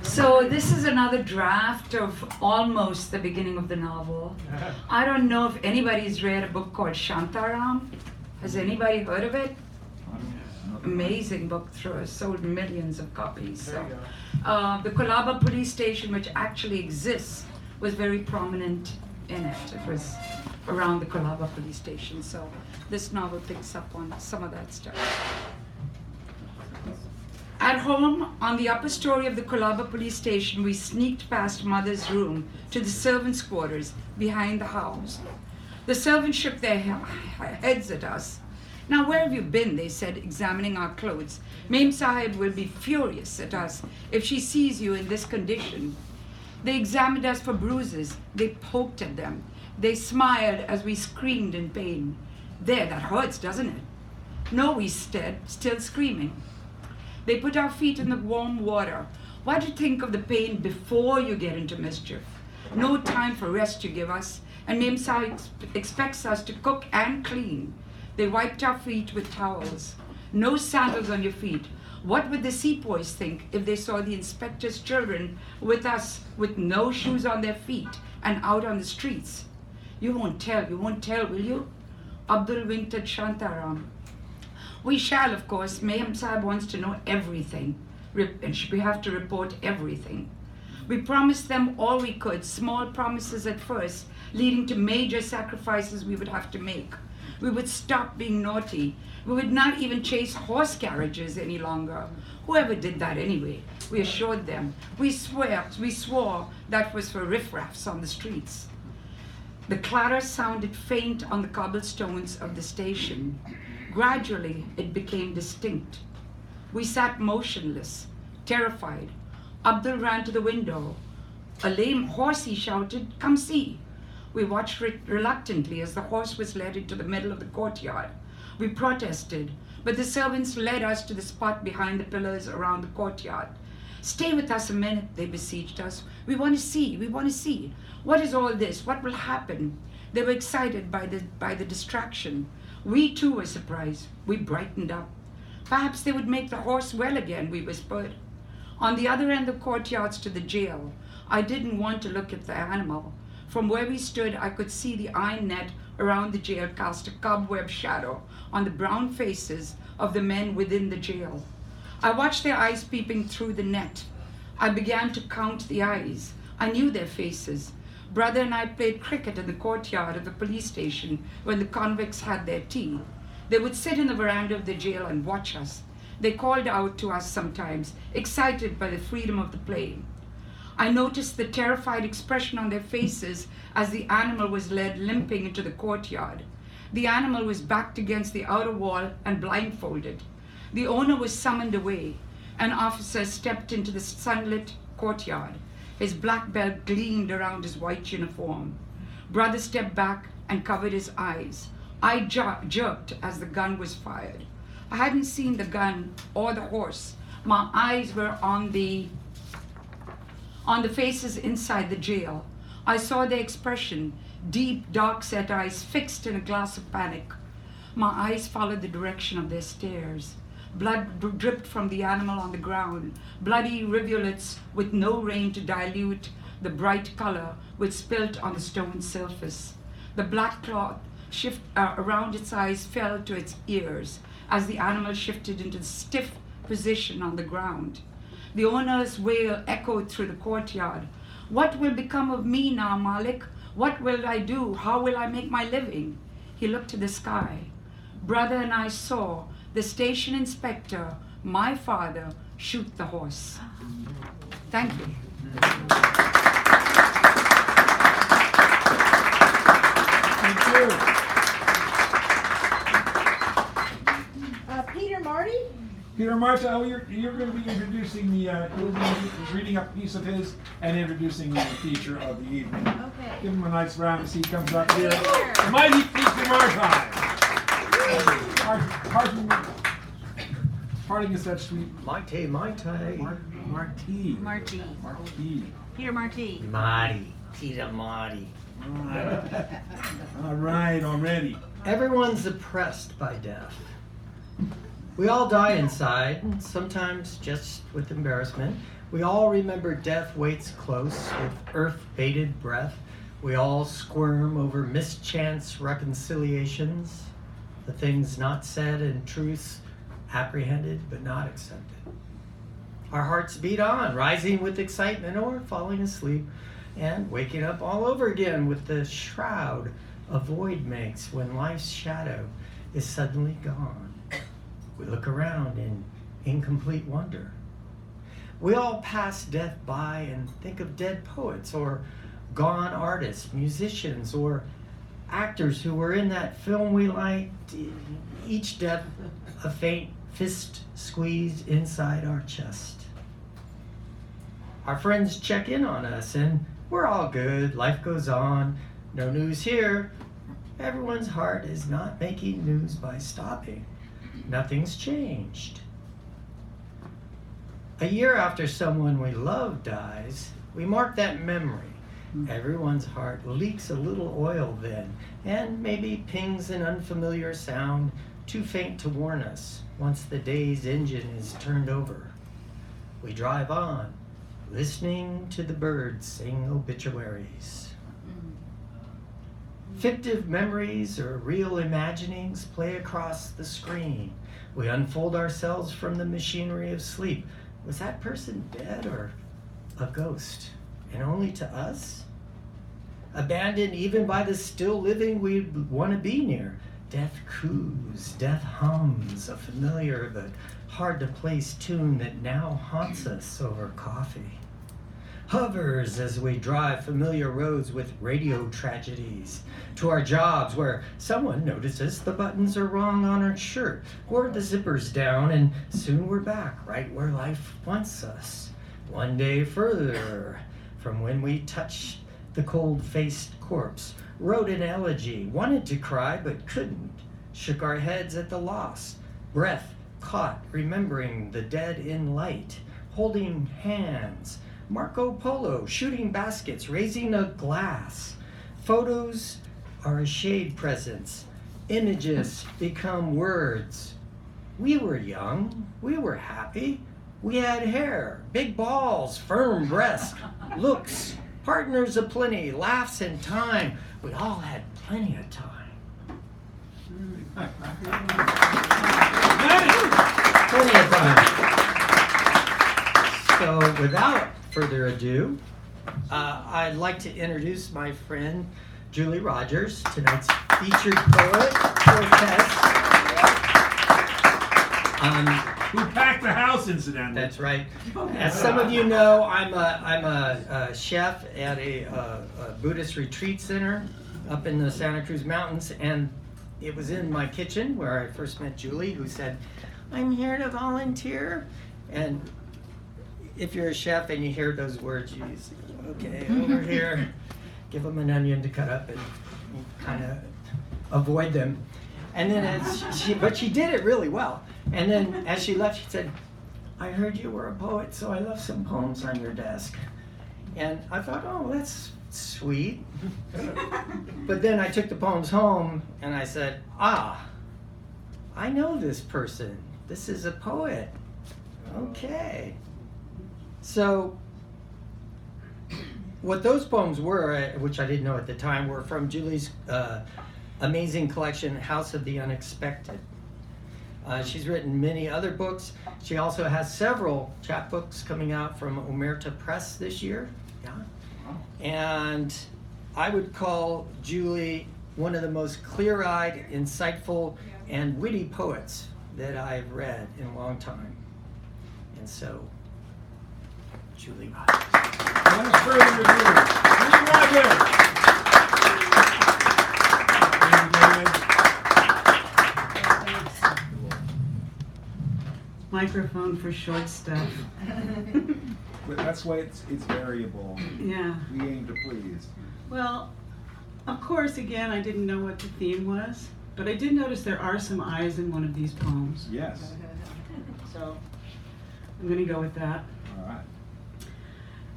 So this is another draft of almost the beginning of the novel. I don't know if anybody's read a book called Shantaram. Has anybody heard of it? Amazing book, sold millions of copies. So, the Colaba police station, which actually exists, was very prominent in it. It was around the Colaba police station. So this novel picks up on some of that stuff. At home, on the upper story of the Colaba police station, we sneaked past Mother's room to the servants' quarters behind the house. The servants shook their heads at us. Now, where have you been? They said, examining our clothes. Mem Sahib will be furious at us if she sees you in this condition. They examined us for bruises. They poked at them. They smiled as we screamed in pain. There, that hurts, doesn't it? No, we said, still screaming. They put our feet in the warm water. Why do you think of the pain before you get into mischief? No time for rest you give us, and Mem Sahib expects us to cook and clean. They wiped our feet with towels. No sandals on your feet. What would the sepoys think if they saw the inspector's children with us with no shoes on their feet and out on the streets? You won't tell, will you? Abdul winked at Shantaram. We shall, of course. Mem Sahib wants to know everything, and we have to report everything. We promised them all we could, small promises at first, leading to major sacrifices we would have to make. We would stop being naughty. We would not even chase horse carriages any longer. Whoever did that anyway? We assured them. We swore that was for riffraffs on the streets. The clatter sounded faint on the cobblestones of the station. Gradually, it became distinct. We sat motionless, terrified. Abdul ran to the window. "A lame horse," he shouted. "Come see." We watched reluctantly as the horse was led into the middle of the courtyard. We protested, but the servants led us to the spot behind the pillars around the courtyard. "Stay with us a minute," they beseeched us. We want to see. What is all this? What will happen?" They were excited by the distraction. We too were surprised. We brightened up. "Perhaps they would make the horse well again," we whispered. On the other end of the courtyards to the jail, I didn't want to look at the animal. From where we stood, I could see the iron net around the jail cast a cobweb shadow on the brown faces of the men within the jail. I watched their eyes peeping through the net. I began to count the eyes. I knew their faces. Brother and I played cricket in the courtyard of the police station when the convicts had their tea. They would sit in the veranda of the jail and watch us. They called out to us sometimes, excited by the freedom of the play. I noticed the terrified expression on their faces as the animal was led limping into the courtyard. The animal was backed against the outer wall and blindfolded. The owner was summoned away. An officer stepped into the sunlit courtyard. His black belt gleamed around his white uniform. Brother stepped back and covered his eyes. I jerked as the gun was fired. I hadn't seen the gun or the horse. My eyes were on the faces inside the jail. I saw their expression, deep, dark-set eyes fixed in a glass of panic. My eyes followed the direction of their stares. Blood dripped from the animal on the ground, bloody rivulets with no rain to dilute the bright color which spilt on the stone surface. The black cloth around its eyes fell to its ears as the animal shifted into the stiff position on the ground. The owner's wail echoed through the courtyard. "What will become of me now, Malik? What will I do? How will I make my living?" He looked to the sky. Brother and I saw the station inspector, my father, shoot the horse. Thank you. Thank you. Peter Marty? Peter Marta, you're going to be introducing you'll be reading up a piece of his and introducing the feature of the evening. Okay. Give him a nice round as he comes up here. The mighty Peter Marta. Parting is that sweet. Marty. Marty. Peter Marty. Marty. Peter Marty. All right, already. Everyone's oppressed by death. We all die inside, sometimes just with embarrassment. We all remember death waits close with earth-baited breath. We all squirm over mischance reconciliations, the things not said and truths apprehended but not accepted. Our hearts beat on, rising with excitement or falling asleep and waking up all over again with the shroud a void makes when life's shadow is suddenly gone. We look around in incomplete wonder. We all pass death by and think of dead poets or gone artists, musicians, or actors who were in that film we liked, each death a faint fist squeezed inside our chest. Our friends check in on us and we're all good, life goes on, no news here. Everyone's heart is not making news by stopping. Nothing's changed. A year after someone we love dies, we mark that memory. Everyone's heart leaks a little oil then, and maybe pings an unfamiliar sound, too faint to warn us once the day's engine is turned over. We drive on, listening to the birds sing obituaries. Fictive memories or real imaginings play across the screen. We unfold ourselves from the machinery of sleep. Was that person dead or a ghost? And only to us? Abandoned even by the still living we'd want to be near. Death coos, death hums, a familiar but hard to place tune that now haunts us over coffee. hovers as we drive familiar roads with radio tragedies, to our jobs where someone notices the buttons are wrong on our shirt or the zipper's down, and soon we're back right where life wants us. One day further from when we touched the cold-faced corpse, wrote an elegy, wanted to cry but couldn't, shook our heads at the loss, breath caught remembering the dead in light, holding hands, Marco Polo, shooting baskets, raising a glass. Photos are a shade presence. Images become words. We were young. We were happy. We had hair, big balls, firm breasts, looks, partners aplenty, laughs and time. We all had plenty of time. Plenty of time. So without further ado, I'd like to introduce my friend Julie Rogers, tonight's featured poet, poetess. Who packed the house, incidentally. That's right. As some of you know, I'm a chef at a Buddhist retreat center up in the Santa Cruz Mountains, and it was in my kitchen where I first met Julie, who said, "I'm here to volunteer." And if you're a chef and you hear those words, you say, "Okay, over here," give them an onion to cut up and kind of avoid them. And then but she did it really well. And then as she left, she said, "I heard you were a poet, so I left some poems on your desk." And I thought, oh, that's sweet. But then I took the poems home and I said, I know this person. This is a poet. Okay. So what those poems were, which I didn't know at the time, were from Julie's amazing collection, House of the Unexpected. She's written many other books. She also has several chapbooks coming out from Omerta Press this year. Yeah. And I would call Julie one of the most clear-eyed, insightful, and witty poets that I've read in a long time. And so, Julie Rogers. Without further ado, Julie Rogers. Microphone for short stuff. But that's why it's variable. Yeah. We aim to please. Well, of course, again, I didn't know what the theme was, but I did notice there are some eyes in one of these poems. Yes. So I'm going to go with that. All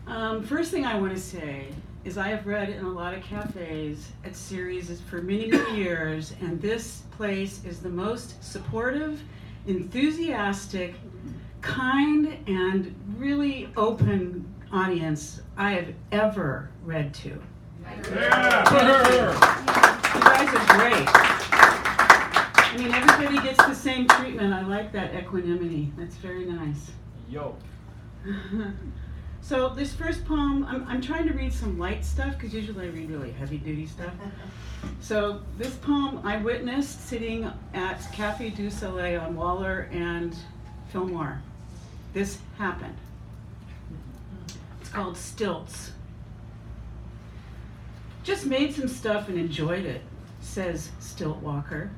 right. First thing I want to say is I have read in a lot of cafes at series for many, many years, and this place is the most supportive, enthusiastic, kind, and really open audience I have ever read to. Yeah. You guys are great. I mean, everybody gets the same treatment. I like that equanimity. That's very nice. Yo. So this first poem, I'm trying to read some light stuff because usually I read really heavy-duty stuff. So this poem I witnessed sitting at Café du Soleil on Waller and Fillmore. This happened. It's called Stilts. Just made some stuff and enjoyed it, says Stilt Walker.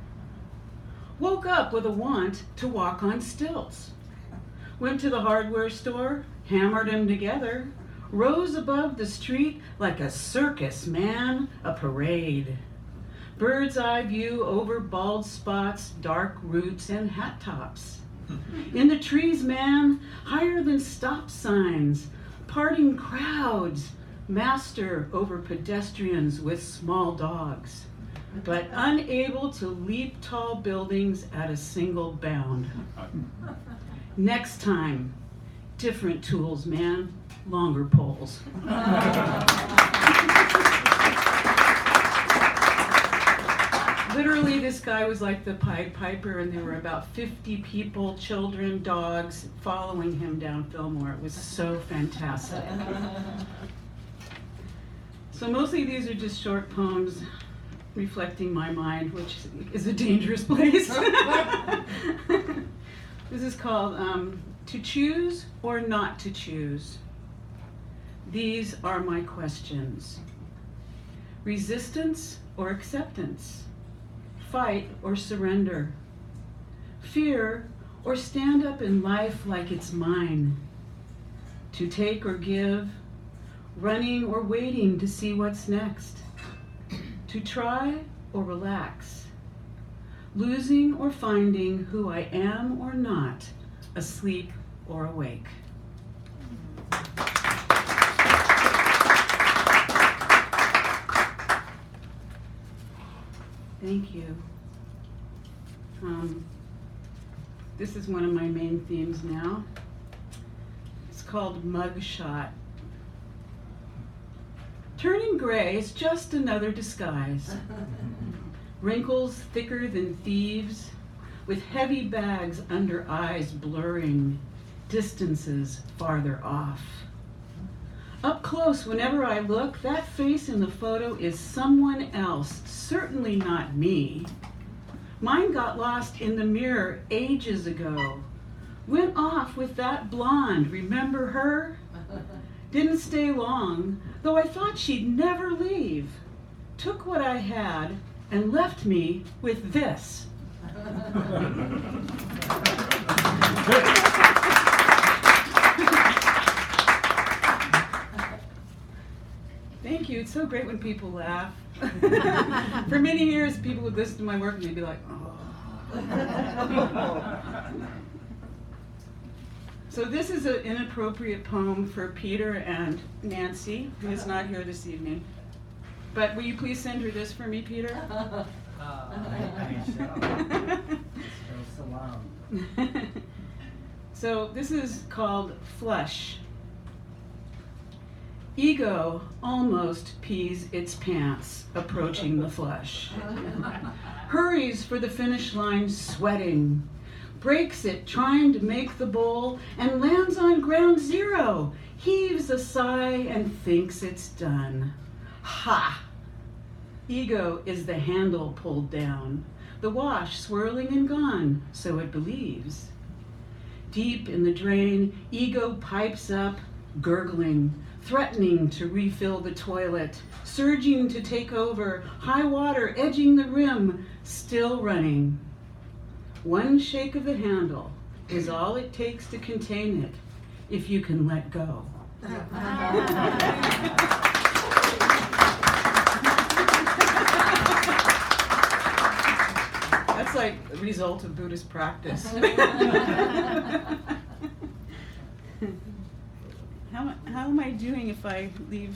Woke up with a want to walk on stilts. Went to the hardware store, hammered them together, rose above the street like a circus, man, a parade. Bird's eye view over bald spots, dark roots, and hat tops. In the trees, man, higher than stop signs, parting crowds, master over pedestrians with small dogs, but unable to leap tall buildings at a single bound. Next time, different tools, man, longer poles. Literally, this guy was like the Pied Piper, and there were about 50 people, children, dogs, following him down Fillmore. It was so fantastic. So mostly these are just short poems reflecting my mind, which is a dangerous place. This is called To Choose or Not to Choose. These are my questions. Resistance or acceptance? Fight or surrender? Fear or stand up in life like it's mine? To take or give? Running or waiting to see what's next? To try or relax? Losing or finding who I am or not, asleep or awake? Thank you. This is one of my main themes now. It's called Mug Shot. Turning gray is just another disguise. Wrinkles thicker than thieves, with heavy bags under eyes blurring, distances farther off. Up close, whenever I look, that face in the photo is someone else, certainly not me. Mine got lost in the mirror ages ago. Went off with that blonde, remember her? Didn't stay long, though I thought she'd never leave. Took what I had and left me with this. Thank you. It's so great when people laugh. For many years, people would listen to my work and they'd be like, oh. So this is an inappropriate poem for Peter and Nancy, who is not here this evening. But will you please send her this for me, Peter? So this is called Flush. Ego almost pees its pants, approaching the flush. Hurries for the finish line sweating, breaks it trying to make the bowl, and lands on ground zero, heaves a sigh and thinks it's done. Ha! Ego is the handle pulled down, the wash swirling and gone, so it believes. Deep in the drain, ego pipes up, gurgling, threatening to refill the toilet, surging to take over, high water edging the rim, still running. One shake of the handle is all it takes to contain it, if you can let go. That's like a result of Buddhist practice. How am I doing if I leave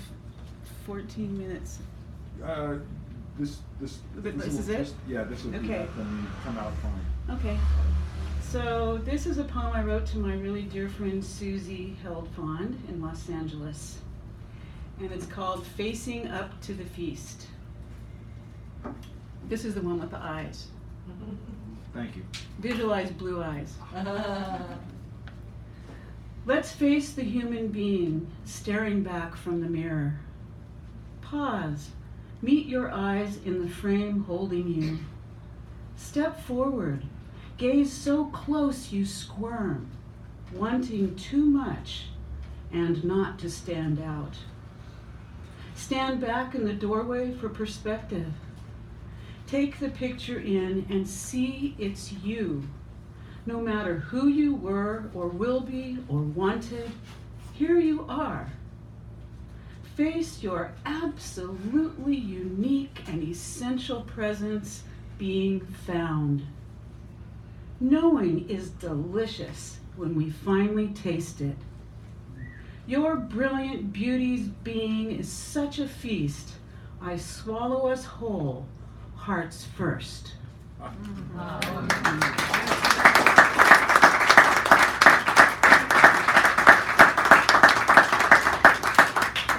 14 minutes? This is it? Yeah, this will be Okay. that, then you come out fine. Okay. So this is a poem I wrote to my really dear friend Susie Heldfond in Los Angeles. And it's called Facing Up to the Feast. This is the one with the eyes. Thank you. Visualize blue eyes. Let's face the human being staring back from the mirror. Pause. Meet your eyes in the frame holding you. Step forward. Gaze so close you squirm, wanting too much and not to stand out. Stand back in the doorway for perspective. Take the picture in and see it's you. No matter who you were or will be or wanted, here you are. Face your absolutely unique and essential presence being found. Knowing is delicious when we finally taste it. Your brilliant beauty's being is such a feast. I swallow us whole, hearts first.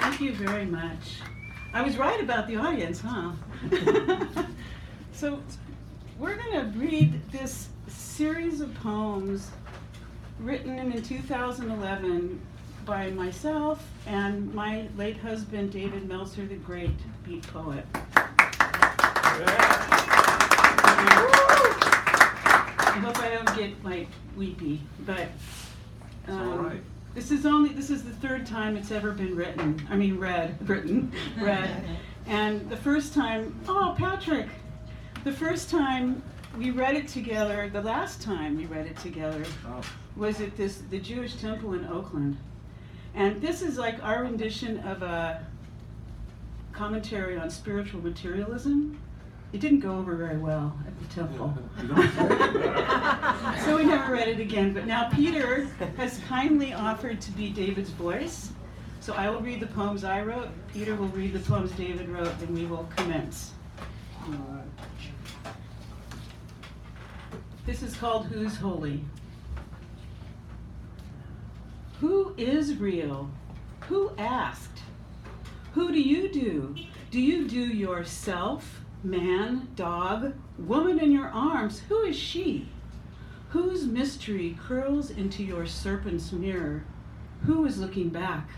Thank you very much. I was right about the audience, huh? So we're going to read this series of poems written in 2011 by myself and my late husband, David Meltzer, the great beat poet. I hope I don't get like weepy, but It's all right. This is the third time it's ever been written. I mean, read. And the first time, oh, Patrick, the first time we read it together, the last time we read it together, was at the Jewish temple in Oakland. And this is like our rendition of a commentary on spiritual materialism. It didn't go over very well at the temple. So we never read it again. But now Peter has kindly offered to be David's voice. So I will read the poems I wrote, Peter will read the poems David wrote, and we will commence. This is called Who's Holy? Who is real? Who asked? Who do you do? Do you do yourself? Man, dog, woman in your arms, who is she? Whose mystery curls into your serpent's mirror? Who is looking back?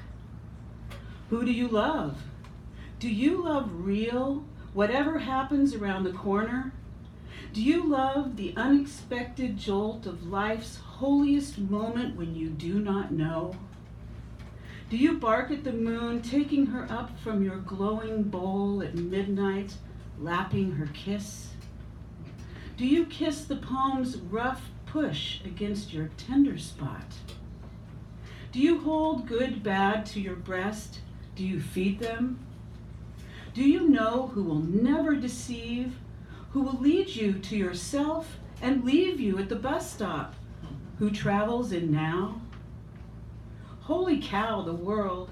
Who do you love? Do you love real, whatever happens around the corner? Do you love the unexpected jolt of life's holiest moment when you do not know? Do you bark at the moon, taking her up from your glowing bowl at midnight, lapping her kiss? Do you kiss the poem's rough push against your tender spot? Do you hold good, bad to your breast? Do you feed them? Do you know who will never deceive, who will lead you to yourself and leave you at the bus stop, who travels in now? Holy cow, the world,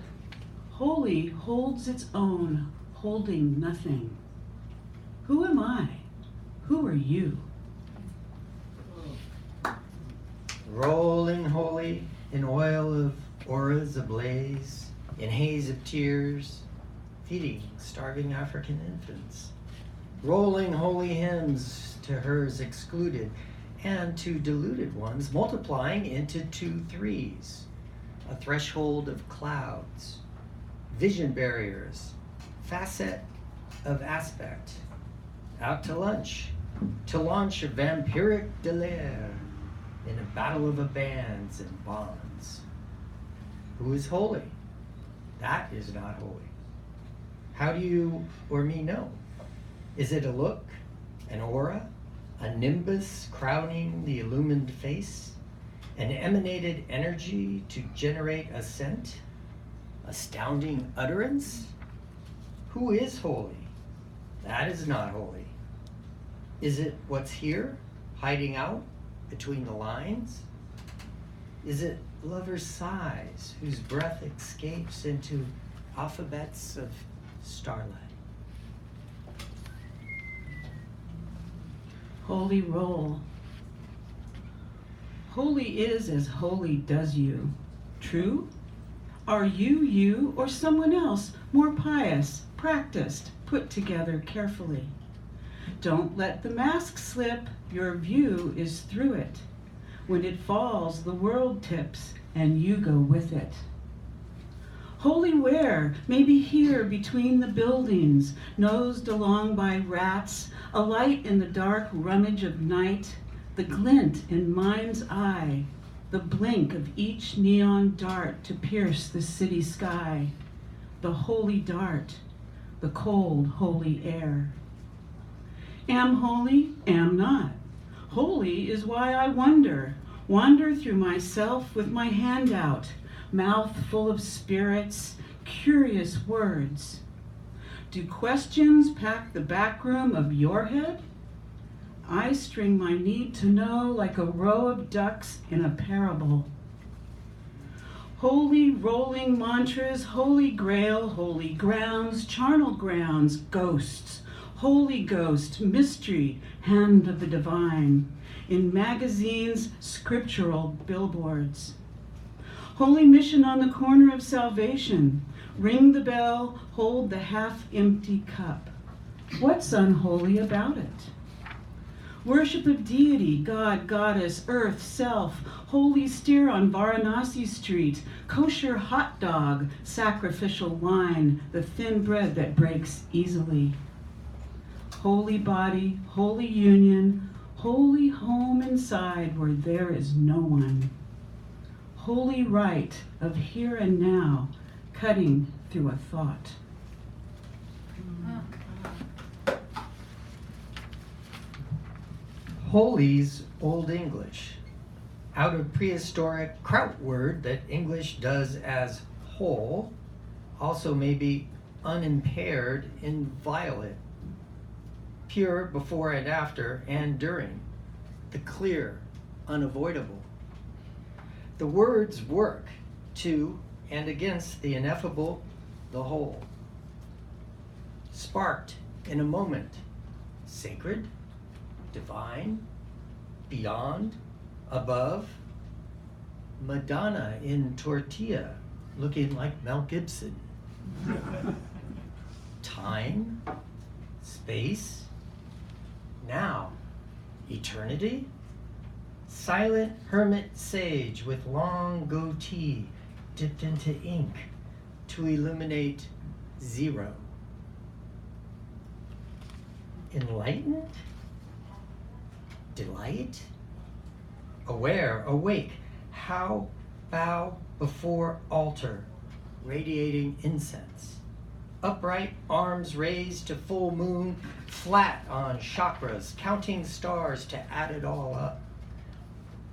holy holds its own, holding nothing. Who am I? Who are you? Rolling holy in oil of auras ablaze, in haze of tears, feeding starving African infants. Rolling holy hymns to hers excluded, and to deluded ones multiplying into 2 threes, a threshold of clouds, vision barriers, facet of aspect, out to lunch, to launch a vampiric delire in a battle of bands and bonds. Who is holy? That is not holy. How do you or me know? Is it a look, an aura, a nimbus crowning the illumined face, an emanated energy to generate a scent, astounding utterance? Who is holy? That is not holy. Is it what's here, hiding out between the lines? Is it lover's sighs whose breath escapes into alphabets of starlight? Holy roll. Holy is as holy does you. True? Are you you or someone else, more pious, practiced, put together carefully? Don't let the mask slip, your view is through it. When it falls, the world tips, and you go with it. Holy where? Maybe here between the buildings, nosed along by rats, a light in the dark rummage of night, the glint in mind's eye, the blink of each neon dart to pierce the city sky, the holy dart, the cold, holy air. Am holy, am not. Holy is why I wander through myself with my hand out, mouth full of spirits, curious words. Do questions pack the back room of your head? I string my need to know like a row of ducks in a parable. Holy rolling mantras, holy grail, holy grounds, charnel grounds, ghosts, Holy Ghost, mystery, hand of the divine, in magazines, scriptural billboards. Holy mission on the corner of salvation, ring the bell, hold the half-empty cup. What's unholy about it? Worship of deity, God, goddess, earth, self, holy steer on Varanasi Street, kosher hot dog, sacrificial wine, the thin bread that breaks easily. Holy body, holy union, holy home inside where there is no one. holy right of here and now, cutting through a thought. Holy's Old English, out of prehistoric Kraut word that English does as whole, also may be unimpaired, inviolate, pure before and after and during, the clear, unavoidable. The words work to and against the ineffable, the whole. Sparked in a moment, sacred, divine, beyond, above. Madonna in tortilla, looking like Mel Gibson. Time, space, now, eternity. Silent hermit sage with long goatee dipped into ink to illuminate zero. Enlightened? Delight? Aware, awake, how bow before altar, radiating incense. Upright, arms raised to full moon, flat on chakras, counting stars to add it all up.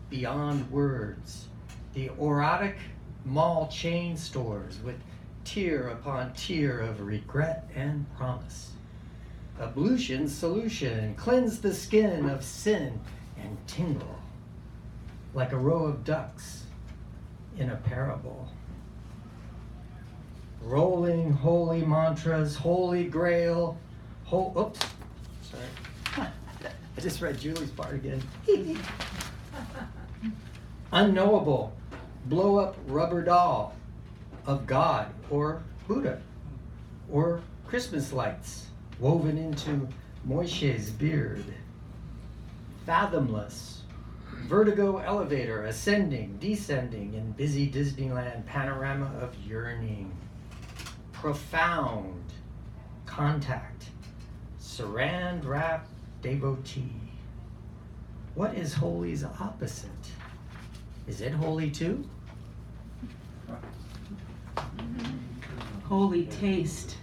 Beyond words, the erotic mall chain stores with tier upon tier of regret and promise. Ablution, solution, cleanse the skin of sin and tingle like a row of ducks in a parable. Rolling holy mantras, holy grail, oops, sorry. I just read Julie's part again. Unknowable, blow up rubber doll of God or Buddha or Christmas lights woven into Moshe's beard. Fathomless, vertigo elevator ascending, descending in busy Disneyland panorama of yearning. Profound contact, saran wrap devotee. What is holy's opposite? Is it holy too? Holy taste.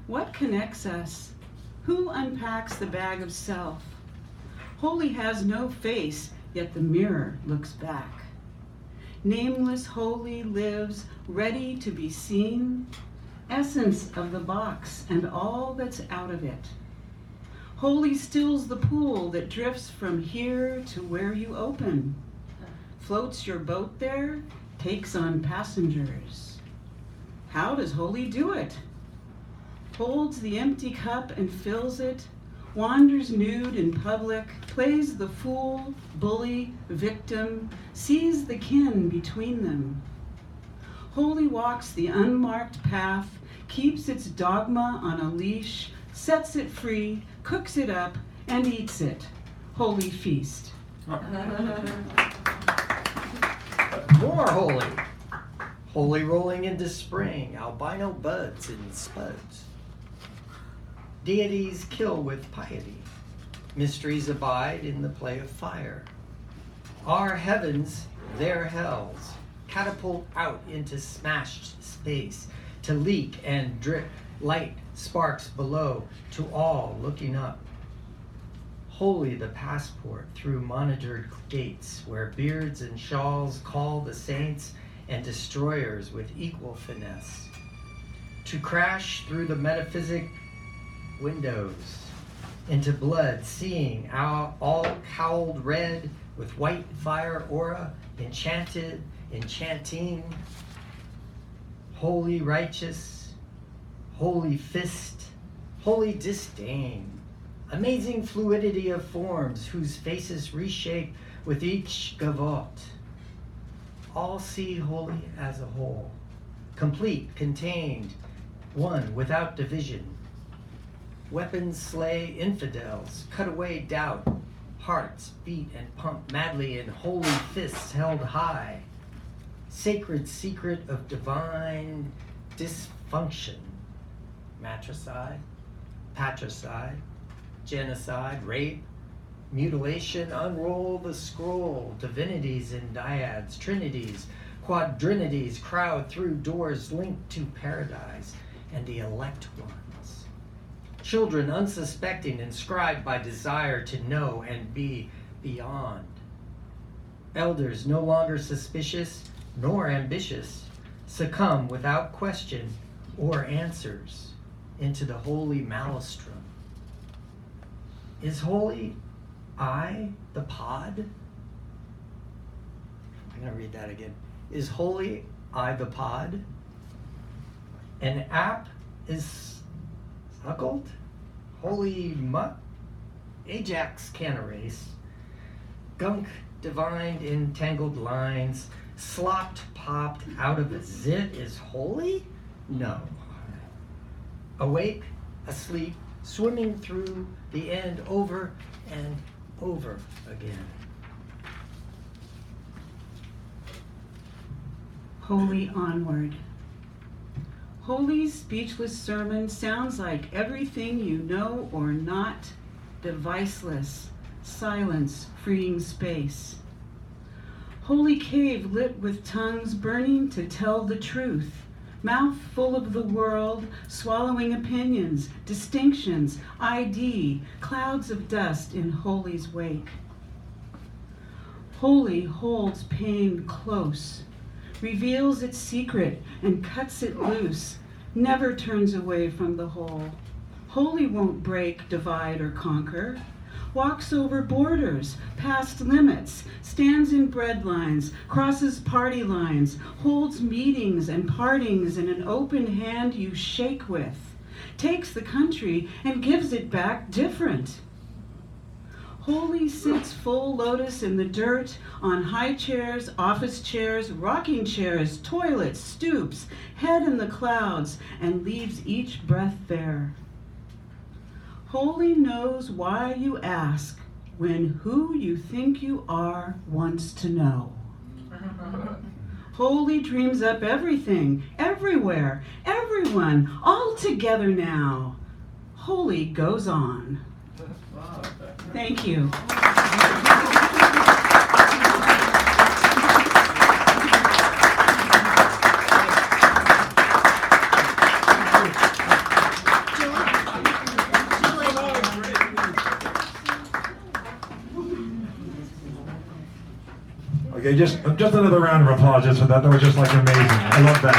What connects us? Who unpacks the bag of self? Holy has no face, yet the mirror looks back. Nameless holy lives, ready to be seen, essence of the box and all that's out of it. Holy stills the pool that drifts from here to where you open, floats your boat there, takes on passengers. How does holy do it? Holds the empty cup and fills it, wanders nude in public, plays the fool, bully, victim, sees the kin between them. Holy walks the unmarked path, keeps its dogma on a leash, sets it free, cooks it up, and eats it. Holy feast. More holy. Holy rolling into spring, albino buds and spuds. Deities kill with piety. Mysteries abide in the play of fire. Our heavens, their hells, catapult out into smashed space to leak and drip light sparks below to all looking up. Holy the passport through monitored gates where beards and shawls call the saints and destroyers with equal finesse. To crash through the metaphysic windows into blood, seeing all cowled red with white fire aura, enchanted, enchanting, holy righteous, holy fist, holy disdain, amazing fluidity of forms whose faces reshape with each gavotte. All see holy as a whole, complete, contained, one without division. Weapons slay infidels, cut away doubt, hearts beat and pump madly in holy fists held high. Sacred secret of divine dysfunction. Matricide, patricide, genocide, rape, Mutilation, unroll the scroll. Divinities and dyads, trinities, quadrinities crowd through doors linked to paradise and the elect ones. Children unsuspecting, inscribed by desire to know and be beyond. Elders no longer suspicious nor ambitious, succumb without question or answers into the holy maelstrom. Is holy I the pod? I'm going to read that again. Is holy I the pod? An app is suckled? Holy mutt? Ajax can erase. Gunk divined in tangled lines. Slopped popped out of a zit is holy? No. Awake, asleep, swimming through the end over and over again. Holy onward. Holy's speechless sermon sounds like everything you know or not, deviceless, silence freeing space. Holy cave lit with tongues burning to tell the truth, mouth full of the world, swallowing opinions, distinctions, ID, clouds of dust in Holy's wake. Holy holds pain close, reveals its secret and cuts it loose, never turns away from the whole. Holy won't break, divide, or conquer, walks over borders, past limits, stands in bread lines, crosses party lines, holds meetings and partings in an open hand you shake with, takes the country and gives it back different. Holy sits full lotus in the dirt, on high chairs, office chairs, rocking chairs, toilets, stoops, head in the clouds, and leaves each breath there. Holy knows why you ask when who you think you are wants to know. Holy dreams up everything, everywhere, everyone, all together now. Holy goes on. Thank you. Okay, just another round of applause just for that. That was just like amazing. I love that.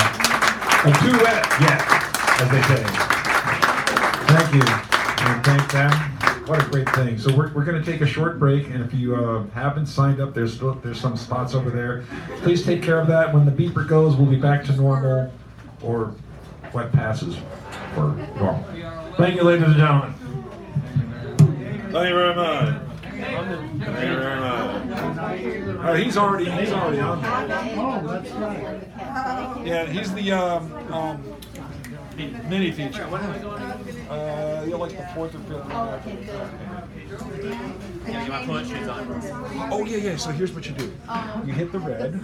A duet, yeah, as they say. Thank you, and thank them. What a great thing. So we're going to take a short break, and if you haven't signed up, there's some spots over there. Please take care of that. When the beeper goes, we'll be back to normal, or what passes for normal. Thank you, ladies and gentlemen. Thank you very much. Thank you very much. He's already on there. Oh, that's right. Yeah, he's the mini feature. You're like the fourth or fifth. Oh, okay, good. Oh, yeah. So here's what you do. You hit the red.